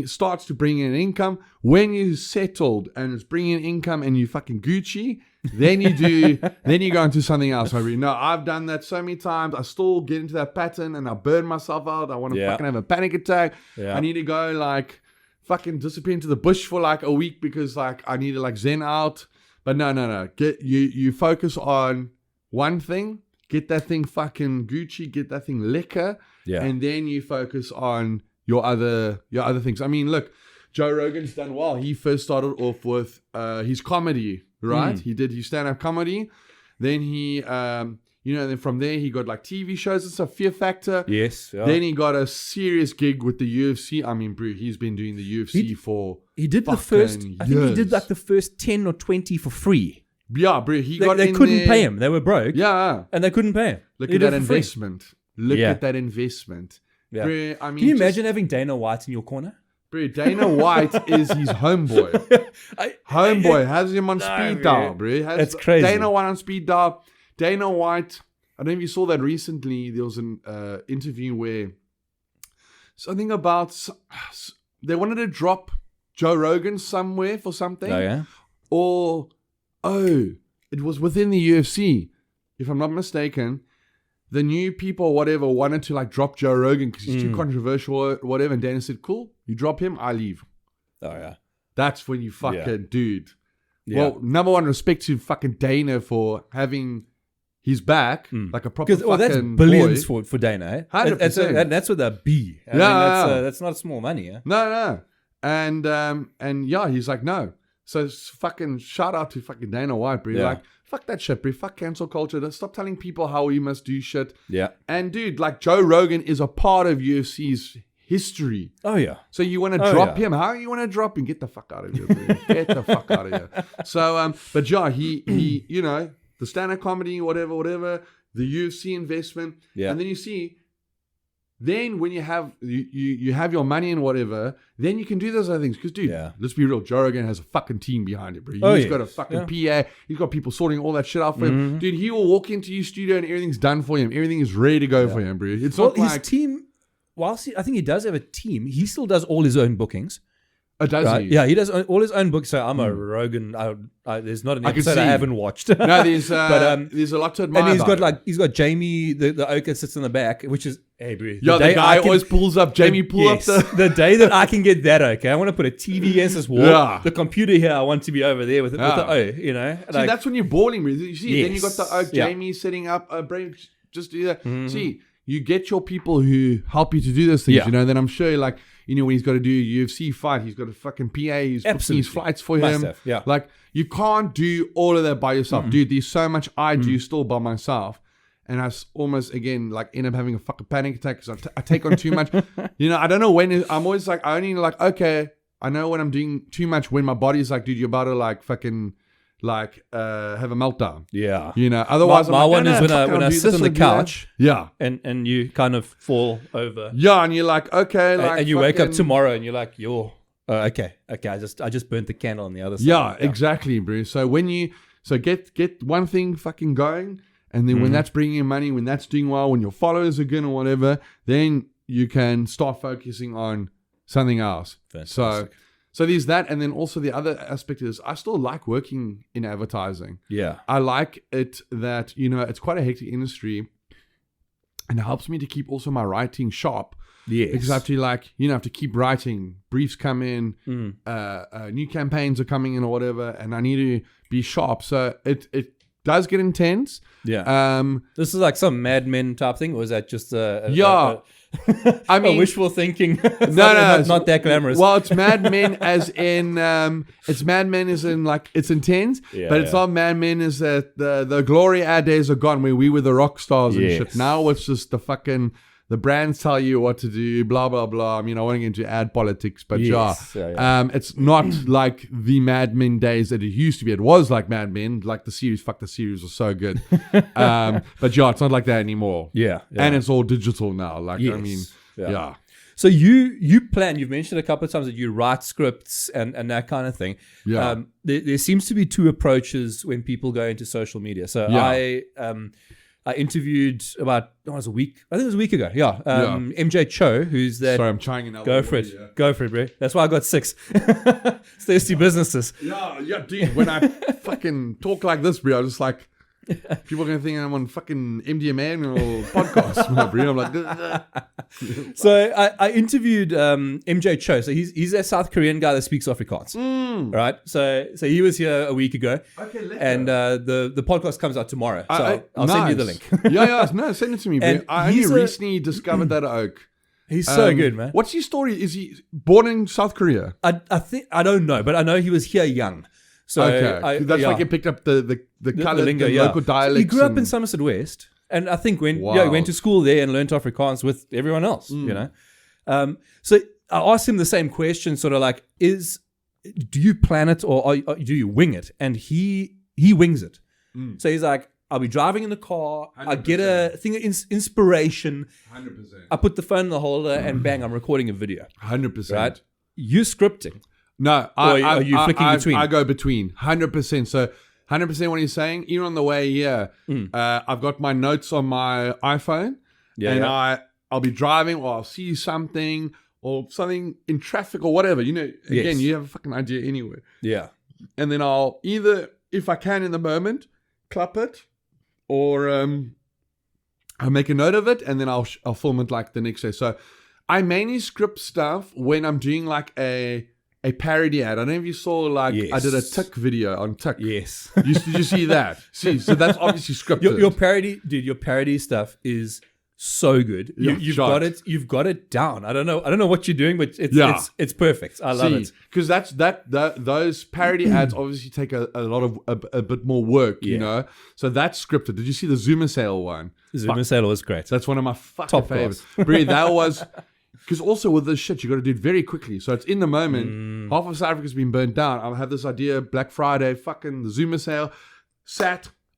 starts to bring in income. When you're settled and it's bringing in income and you fucking Gucci, then you go into something else. I've done that so many times. I still get into that pattern and I burn myself out. I want to fucking have a panic attack. I need to go like fucking disappear into the bush for like a week because like I need to like zen out. But no. You focus on one thing, get that thing fucking Gucci, get that thing liquor, and then you focus on your other things. I mean, look, Joe Rogan's done well. He first started off with his comedy, right? He did his stand-up comedy. Then he, then from there he got like TV shows and stuff, Fear Factor. Yes. Yeah. Then he got a serious gig with the UFC. I mean, bro, he's been doing the UFC for He did the first, years. I think he did like the first 10 or 20 for free. Yeah, bro, they couldn't pay him. They were broke. Yeah. And they couldn't pay him. Look at that investment. Look at that investment. Yeah. Bro, I mean, can you imagine having Dana White in your corner? Bro, Dana White is his homeboy. Homeboy has him on speed dial, bro. That's crazy. Dana White on speed dial. Dana White, I don't know if you saw that recently. There was an interview where something about they wanted to drop Joe Rogan somewhere for something. Oh, yeah? Or, it was within the UFC, if I'm not mistaken. The new people or whatever wanted to like drop Joe Rogan because he's too controversial or whatever. And Dana said, cool, you drop him, I leave. Oh, yeah. That's when you fucking, dude. Yeah. Well, number one, respect to fucking Dana for having his back, like a proper fucking that's billions for Dana, eh? 100%. That's with a B. I mean, that's not small money, eh? No. And yeah, he's like, no. So fucking shout out to fucking Dana White, bro. Like, fuck that shit, bro. Fuck cancel culture. Stop telling people how we must do shit. Yeah. And dude, like Joe Rogan is a part of UFC's history. Oh, yeah. So you want to drop him? How you want to drop him? Get the fuck out of here, bro. Get the fuck out of here. So, but yeah, he the stand-up comedy, whatever, the UFC investment. Yeah. And then you see, then when you have your money and whatever, then you can do those other things. Because, dude, let's be real. Joe Rogan has a fucking team behind it, bro. He's got a fucking PA. He's got people sorting all that shit out for him. Dude, he will walk into your studio and everything's done for him. Everything is ready to go for him, bro. It's not like... his team, whilst I think he does have a team, he still does all his own bookings. Oh, does right? he? Yeah, he does all his own books. So I'm a Rogan. There's not an episode I haven't watched. No, there's there's a lot to admire. And he's got Jamie, the oak that sits in the back, which is the guy always pulls up. Jamie up the day that I can get that oak, I want to put a TV against this wall. Yeah. The computer here, I want to be over there with the O. You know, see, that's when you're balling with. You see, then you got the oak. Jamie setting up. Brain, just do that. See, you get your people who help you to do those things. You know, then I'm sure like. You know, when he's got to do a UFC fight, he's got a fucking PA, he's booking his flights for him. Like, you can't do all of that by yourself. Dude, there's so much I do still by myself. And I almost, again, like, end up having a fucking panic attack because I take on too much. You know, I don't know when, I'm always like, I only like, okay, I know when I'm doing too much, when my body's like, dude, you're about to like fucking, like, have a meltdown. Yeah. You know, otherwise, my one is when I sit on the couch. Yeah. And you kind of fall over. Yeah, and you're like, okay. Like, and you wake up tomorrow and you're like, okay. I just burnt the candle on the other side. Yeah, exactly, bro. So when get one thing fucking going, and then when that's bringing in money, when that's doing well, when your followers are good or whatever, then you can start focusing on something else. Fantastic. So there's that, and then also the other aspect is I still like working in advertising. Yeah. I like it that, you know, it's quite a hectic industry, and it helps me to keep also my writing sharp. Yes. Because I have to have to keep writing. Briefs come in, new campaigns are coming in or whatever, and I need to be sharp. So it does get intense. Yeah. This is like some Mad Men type thing, or is that just I mean, wishful thinking. Not that glamorous. Well, it's Mad Men as in like it's intense, but it's not Mad Men as that the glory ad days are gone where we were the rock stars and shit. Now it's just the brands tell you what to do, blah blah blah. I mean, I want to get into ad politics, but it's not like the Mad Men days that it used to be. It was like Mad Men, like the series was so good. But it's not like that anymore. Yeah. And it's all digital now. Like, I mean, yeah. So you plan, you've mentioned a couple of times that you write scripts and that kind of thing. Yeah. There seems to be two approaches when people go into social media. So I interviewed about, it was a week ago. Yeah. MJ Cho, who's that. Sorry, I'm trying another. Go for it. Yeah. Go for it, bro. That's why I got 6. Thirsty businesses. Yeah, dude. When I fucking talk like this, bro, I'm just like, people are going to think I'm on fucking MDMA or podcast, bro. I'm like, So I interviewed MJ Cho. So he's a South Korean guy that speaks Afrikaans. Right? So he was here a week ago. Okay, and the podcast comes out tomorrow. So I'll send you the link. No, send it to me, bro. I only recently discovered that oak. He's so good, man. What's his story? Is he born in South Korea? I think, I don't know, but I know he was here young. So that's why he picked up the color, lingo, the local dialects. He grew up in Somerset West, and I think he went to school there and learned Afrikaans with everyone else. You know, so I asked him the same question, sort of like, do you plan it or do you wing it? And he wings it. So he's like, I'll be driving in the car. 100%. I get a thing of inspiration. 100%. I put the phone in the holder and bang, I'm recording a video. 100%. Right? You scripting. No, are you flicking between? I go between. 100%. So 100% what he's saying. Even on the way here, I've got my notes on my iPhone. I'll be driving or I'll see something or something in traffic or whatever. You know, again, you have a fucking idea anyway. Yeah. And then I'll either, if I can in the moment, clap it or I'll make a note of it and then I'll film it like the next day. So I mainly script stuff when I'm doing like a parody ad. I don't know if you saw, like, I did a Tick video on Tick. Yes. Did you see that? So that's obviously scripted. Your parody stuff is so good. You've got it down. I don't know what you're doing, but it's perfect. I love it. Because those parody ads obviously take a bit more work, you know. So that's scripted. Did you see the Zoomer sale one? Zoomer sale was great. That's one of my fucking favorites. Brie, that was. Because also with this shit, you got to do it very quickly. So it's in the moment. Half of South Africa's been burnt down. I have this idea, Black Friday, fucking the Zoomer sale.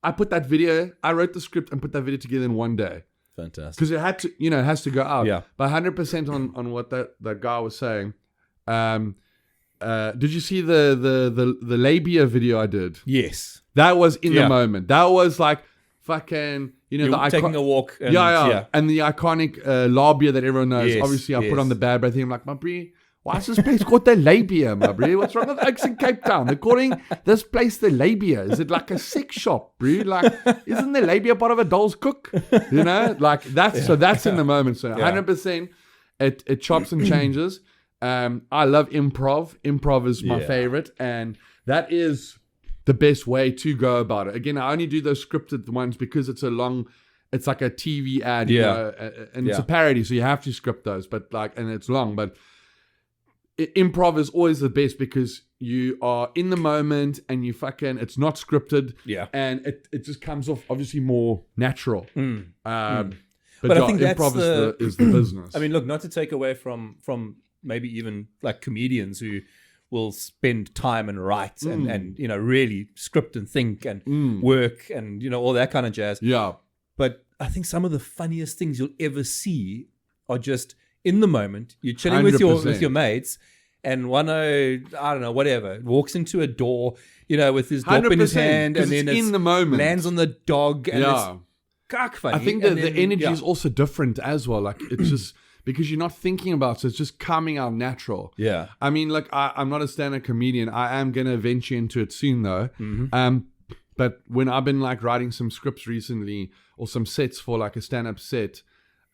I put that video, I wrote the script and put that video together in one day. Fantastic. Because it had to, it has to go out. Yeah. But 100% on what that guy was saying. Did you see the labia video I did? Yes. That was in the moment. That was like fucking... You're taking a walk. And, And the iconic labia that everyone knows. Yes, obviously, I put on the bad breath thing. I'm like, my brie, why is this place called the Labia, my bro? What's wrong with Oaks in Cape Town? They're calling this place the Labia. Is it like a sex shop, bro? Like, isn't the Labia part of a doll's cook? You know, like that's so that's in the moment. So 100%, it chops and changes. I love improv. Improv is my favorite, and that is the best way to go about it. Again, I only do those scripted ones because it's like a TV ad, you know, and it's a parody, so you have to script those. But and it's long, but improv is always the best because you are in the moment and it's not scripted, and it just comes off obviously more natural. But I think improv is the business. I mean, look, not to take away from maybe even like comedians who will spend time and write and you know, really script and think and work and, you know, all that kind of jazz. Yeah. But I think some of the funniest things you'll ever see are just in the moment. You're chilling with your mates, and one, I don't know, whatever, walks into a door, you know, with his dop in his hand, and then in the moment lands on the dog, and it's cock funny. I think that the energy is also different as well. Like, it's just because you're not thinking about it, so it's just coming out natural. Yeah. I mean, like, I'm not a stand-up comedian. I am going to venture into it soon, though. But when I've been like writing some scripts recently or some sets for like a stand-up set,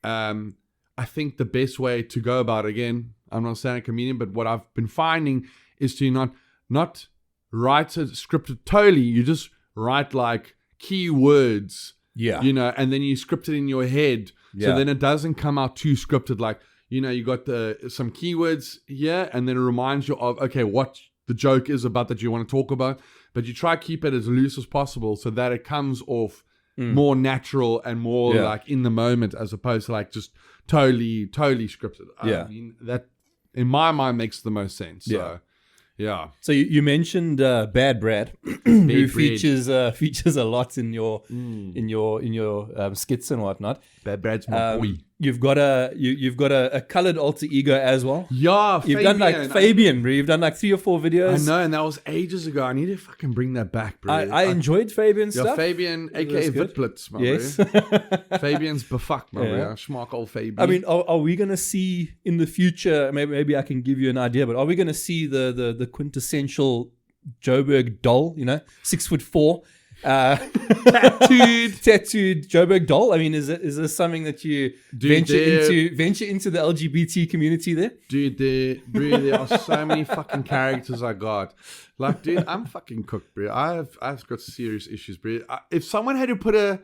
I think the best way to go about it, again, I'm not a stand-up comedian, but what I've been finding is to not write a script totally. You just write like keywords, you know, and then you script it in your head. So then it doesn't come out too scripted. Like, you know, you got some keywords here, and then it reminds you of, okay, what the joke is about that you want to talk about. But you try to keep it as loose as possible so that it comes off more natural and more like in the moment, as opposed to like just totally scripted. I mean, that in my mind makes the most sense. So, yeah. So you mentioned Bad Brad, who features a lot in your skits and whatnot. Bad Brad's my boy. You've got a colored alter ego as well. Yeah, you've done like Fabian, bro. You've done like 3 or 4 videos. I know, and that was ages ago. I need to fucking bring that back, bro. I enjoyed Fabian's stuff. Fabian, aka Witblitz, my bro. Fabian's befuck, my bro. Schmark old Fabian. I mean, are we gonna see in the future? Maybe I can give you an idea, but are we gonna see the quintessential Joburg doll? You know, 6'4". tattooed Joburg doll. I mean, is this something that you venture into the LGBT community there? Dude, there are so many fucking characters I got. Like, dude, I'm fucking cooked, bro. I've got serious issues, bro. If someone had to put a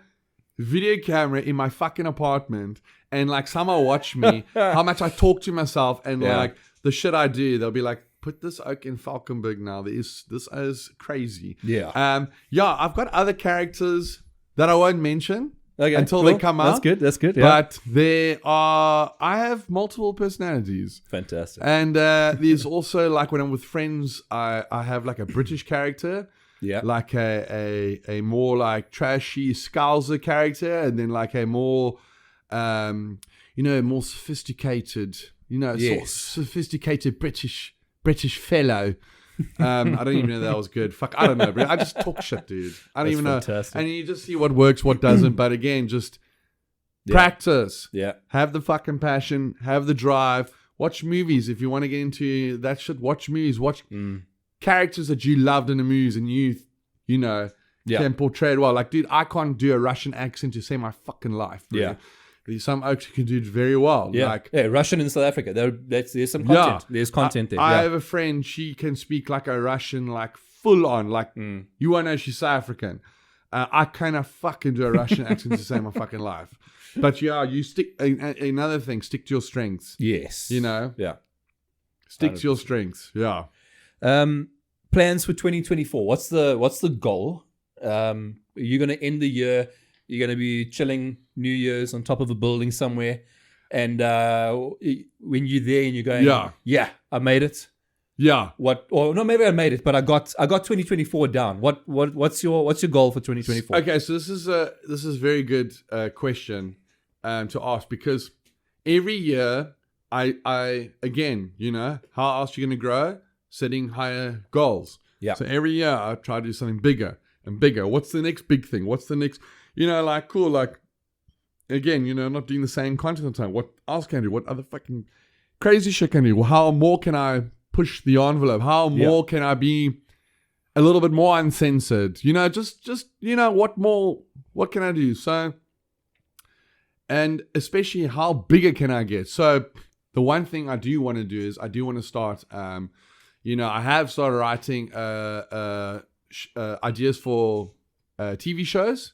video camera in my fucking apartment and like somehow watch me, how much I talk to myself and like the shit I do, they'll be like, put this oak in Falkenberg now. This is crazy. Yeah. I've got other characters that I won't mention until they come out. That's good. Yeah. But I have multiple personalities. Fantastic. And there's also like when I'm with friends, I have like a British character. Yeah. Like a more like trashy Scouser character, and then like a more more sophisticated, sophisticated British fellow. I don't even know that was good. Fuck, I don't know, bro. I just talk shit, dude. I don't even know. And you just see what works, what doesn't. But again, just practice. Yeah. Have the fucking passion. Have the drive. Watch movies if you want to get into that shit. Watch movies. Watch characters that you loved in the movies and you can portray it well. Like, dude, I can't do a Russian accent to save my fucking life, bro. Yeah. There's some oaks who can do it very well. Yeah, Russian in South Africa. There's some content. There's content there. I have a friend, she can speak like a Russian, like full on. Like, you won't know she's South African. I kind of fucking do a Russian accent to save my fucking life. But you stick, another thing, stick to your strengths. Yes. You know? Yeah. Stick to your strengths. Yeah. Plans for 2024. What's the goal? Are you going to end the year? You're going to be chilling New Year's on top of a building somewhere. And when you're there and you're going, I made it. Yeah. Maybe I made it, but I got 2024 down. What's your goal for 2024? Okay, so this is a very good question to ask, because every year I again, how else are you going to grow? Setting higher goals. Yeah. So every year I try to do something bigger and bigger. What's the next big thing? What's the next, cool, like, again, not doing the same content all the time. What else can I do? What other fucking crazy shit can I do? How more can I push the envelope? How more can I be a little bit more uncensored? You know, just what can I do? So, and especially how bigger can I get? So the one thing I do want to do is I do want to start, I have started writing ideas for TV shows.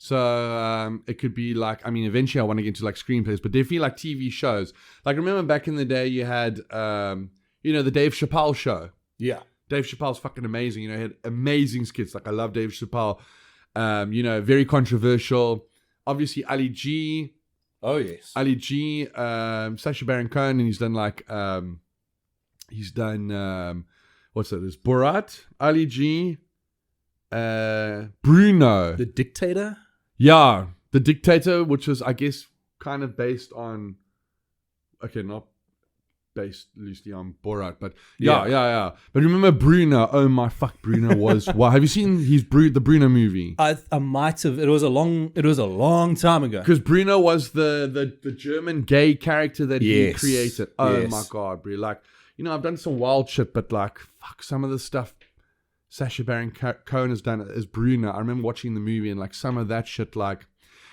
So it could be like, eventually I want to get into like screenplays, but definitely like TV shows. Like, remember back in the day you had, the Dave Chappelle show. Yeah. Dave Chappelle's fucking amazing. He had amazing skits. Like, I love Dave Chappelle. Very controversial. Obviously, Ali G. Oh, yes. Ali G. Sacha Baron Cohen, and he's done like, what's that? There's Borat, Ali G, Bruno. The Dictator? Yeah, The Dictator, which was, I guess, kind of based on, not based loosely on Borat, but yeah. But remember Bruno? Oh my fuck, Bruno was wow. Have you seen the Bruno movie? I might have. It was a long time ago. Because Bruno was the German gay character that he created. Oh my god, bro! Like, I've done some wild shit, but like, fuck, some of the stuff Sacha Baron Cohen has done as Bruno. I remember watching the movie and like some of that shit, like,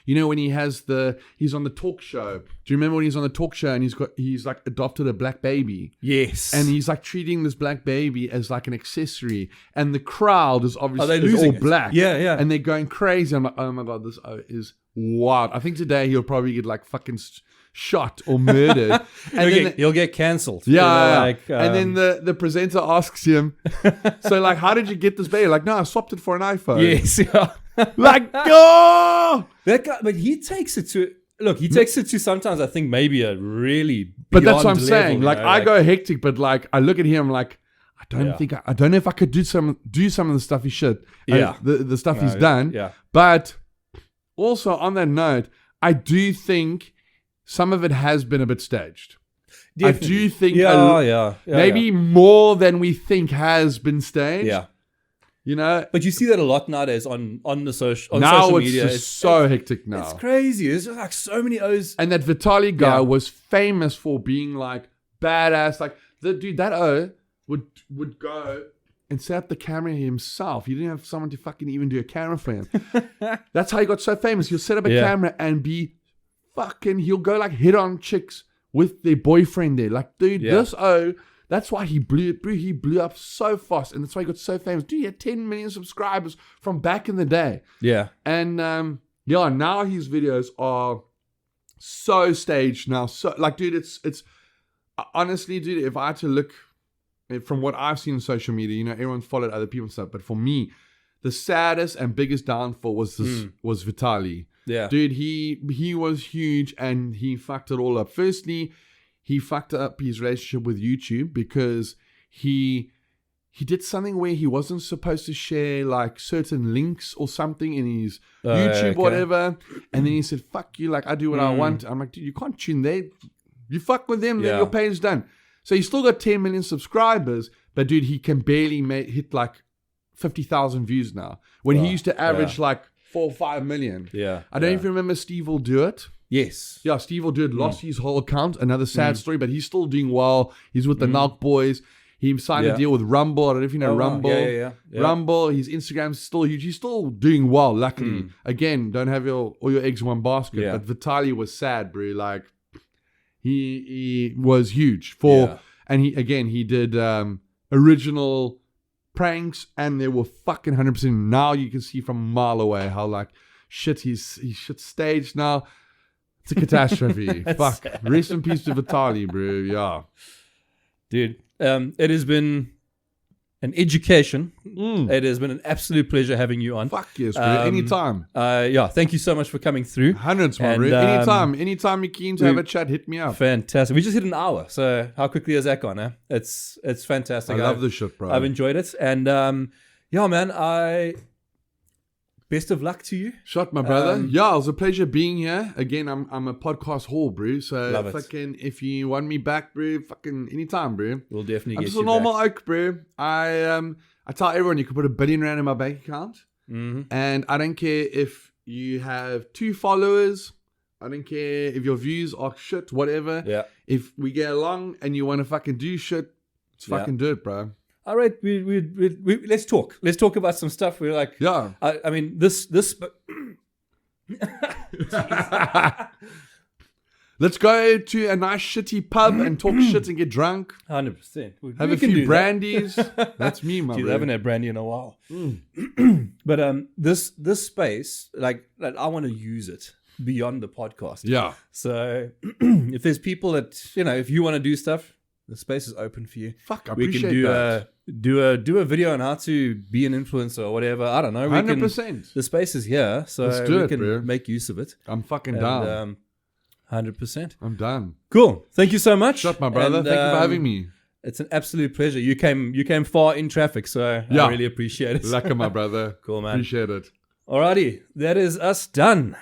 when he's on the talk show. Do you remember when he's on the talk show and he's like adopted a black baby? Yes. And he's like treating this black baby as like an accessory, and the crowd is obviously all black. Yeah. And they're going crazy. I'm like, oh my god, this is wild. I think today he'll probably get like fucking shot or murdered. And he'll get cancelled. Yeah. And then the presenter asks him, so like, how did you get this baby? Like, no, I swapped it for an iPhone. Yes. Yeah. Like, oh! That guy, but he takes it to sometimes I think maybe a really But that's what I'm level, saying. Like, I go hectic, but like, I look at him like, I don't know if I could do some of the stuff he should. Yeah. The stuff he's done. Yeah. But also on that note, I do think some of it has been a bit staged. Definitely. I do think maybe more than we think has been staged. Yeah. But you see that a lot nowadays on social media. Now it's so hectic now. It's crazy. There's just like so many O's. And that Vitaly guy was famous for being like badass. Like, the dude, that O would go and set up the camera himself. He didn't have someone to fucking even do a camera for him. That's how he got so famous. He'll set up a camera and he'll go like hit on chicks with their boyfriend there. Like, dude, this O... That's why he blew up so fast, and that's why he got so famous. Dude, he had 10 million subscribers from back in the day. Yeah. And now his videos are so staged now. So like, dude, it's honestly, dude, if I had to look from what I've seen on social media, everyone's followed other people and stuff, but for me, the saddest and biggest downfall was Vitaly. Yeah. Dude, he was huge and he fucked it all up. Firstly, he fucked up his relationship with YouTube because he did something where he wasn't supposed to share like certain links or something in his YouTube or whatever. And then he said, fuck you, like I do what I want. I'm like, dude, you can't tune there. You fuck with them, then your pay's done. So he's still got 10 million subscribers, but dude, he can barely hit like 50,000 views now. When he used to average like 4 or 5 million. Yeah. I don't know if you remember Steve Will Do It. Yes. Yeah, Steve Will Do It lost his whole account. Another sad story, but he's still doing well. He's with the Nelk Boys. He signed a deal with Rumble. I don't know if you know Rumble. Yeah. Rumble, his Instagram's still huge. He's still doing well, luckily. Again, don't have all your eggs in one basket. Yeah. But Vitaly was sad, bro. Like, he was huge. And he did original pranks, and they were fucking 100%. Now you can see from a mile away how, like, he's shit staged now. It's a catastrophe. Fuck. Rest in peace to Vitaly, bro. Yeah. Dude, it has been an education. It has been an absolute pleasure having you on. Fuck yes, bro. Anytime. Thank you so much for coming through. Hundreds, man, bro. Anytime you're keen to have a chat, hit me up. Fantastic. We just hit an hour, so how quickly has that gone, eh? It's fantastic. I love this shit, bro. I've enjoyed it. And man, best of luck to you. Shot, my brother. It was a pleasure being here. Again, I'm a podcast whore, bro. So if you want me back, bro, fucking anytime, bro. We'll definitely get you back. I'm just a normal oak, bro. I tell everyone you can put $1 billion in my bank account. And I don't care if you have 2 followers I don't care if your views are shit, whatever. Yeah. If we get along and you want to fucking do shit, let's fucking do it, bro. All right, we let's talk. Let's talk about some stuff. We're like, yeah. I mean, this. Let's go to a nice shitty pub and talk shit and get drunk. 100%. Have a few brandies. That's me, my Dude, bro. I haven't had brandy in a while. But this space, like I want to use it beyond the podcast. Yeah. So if there's people that, if you want to do stuff, the space is open for you. Fuck, I We appreciate can do that. do a video on how to be an influencer or whatever. I don't know. 100%. The space is here, so Let's do we it, can bro. make use of it. I'm fucking And, down. 100%. I'm done. Cool. Thank you so much. Shut my brother. And, Thank you for having me. It's an absolute pleasure. You came far in traffic, so I really appreciate it. Lucky, my brother. Cool, man. Appreciate it. Alrighty, that is us done.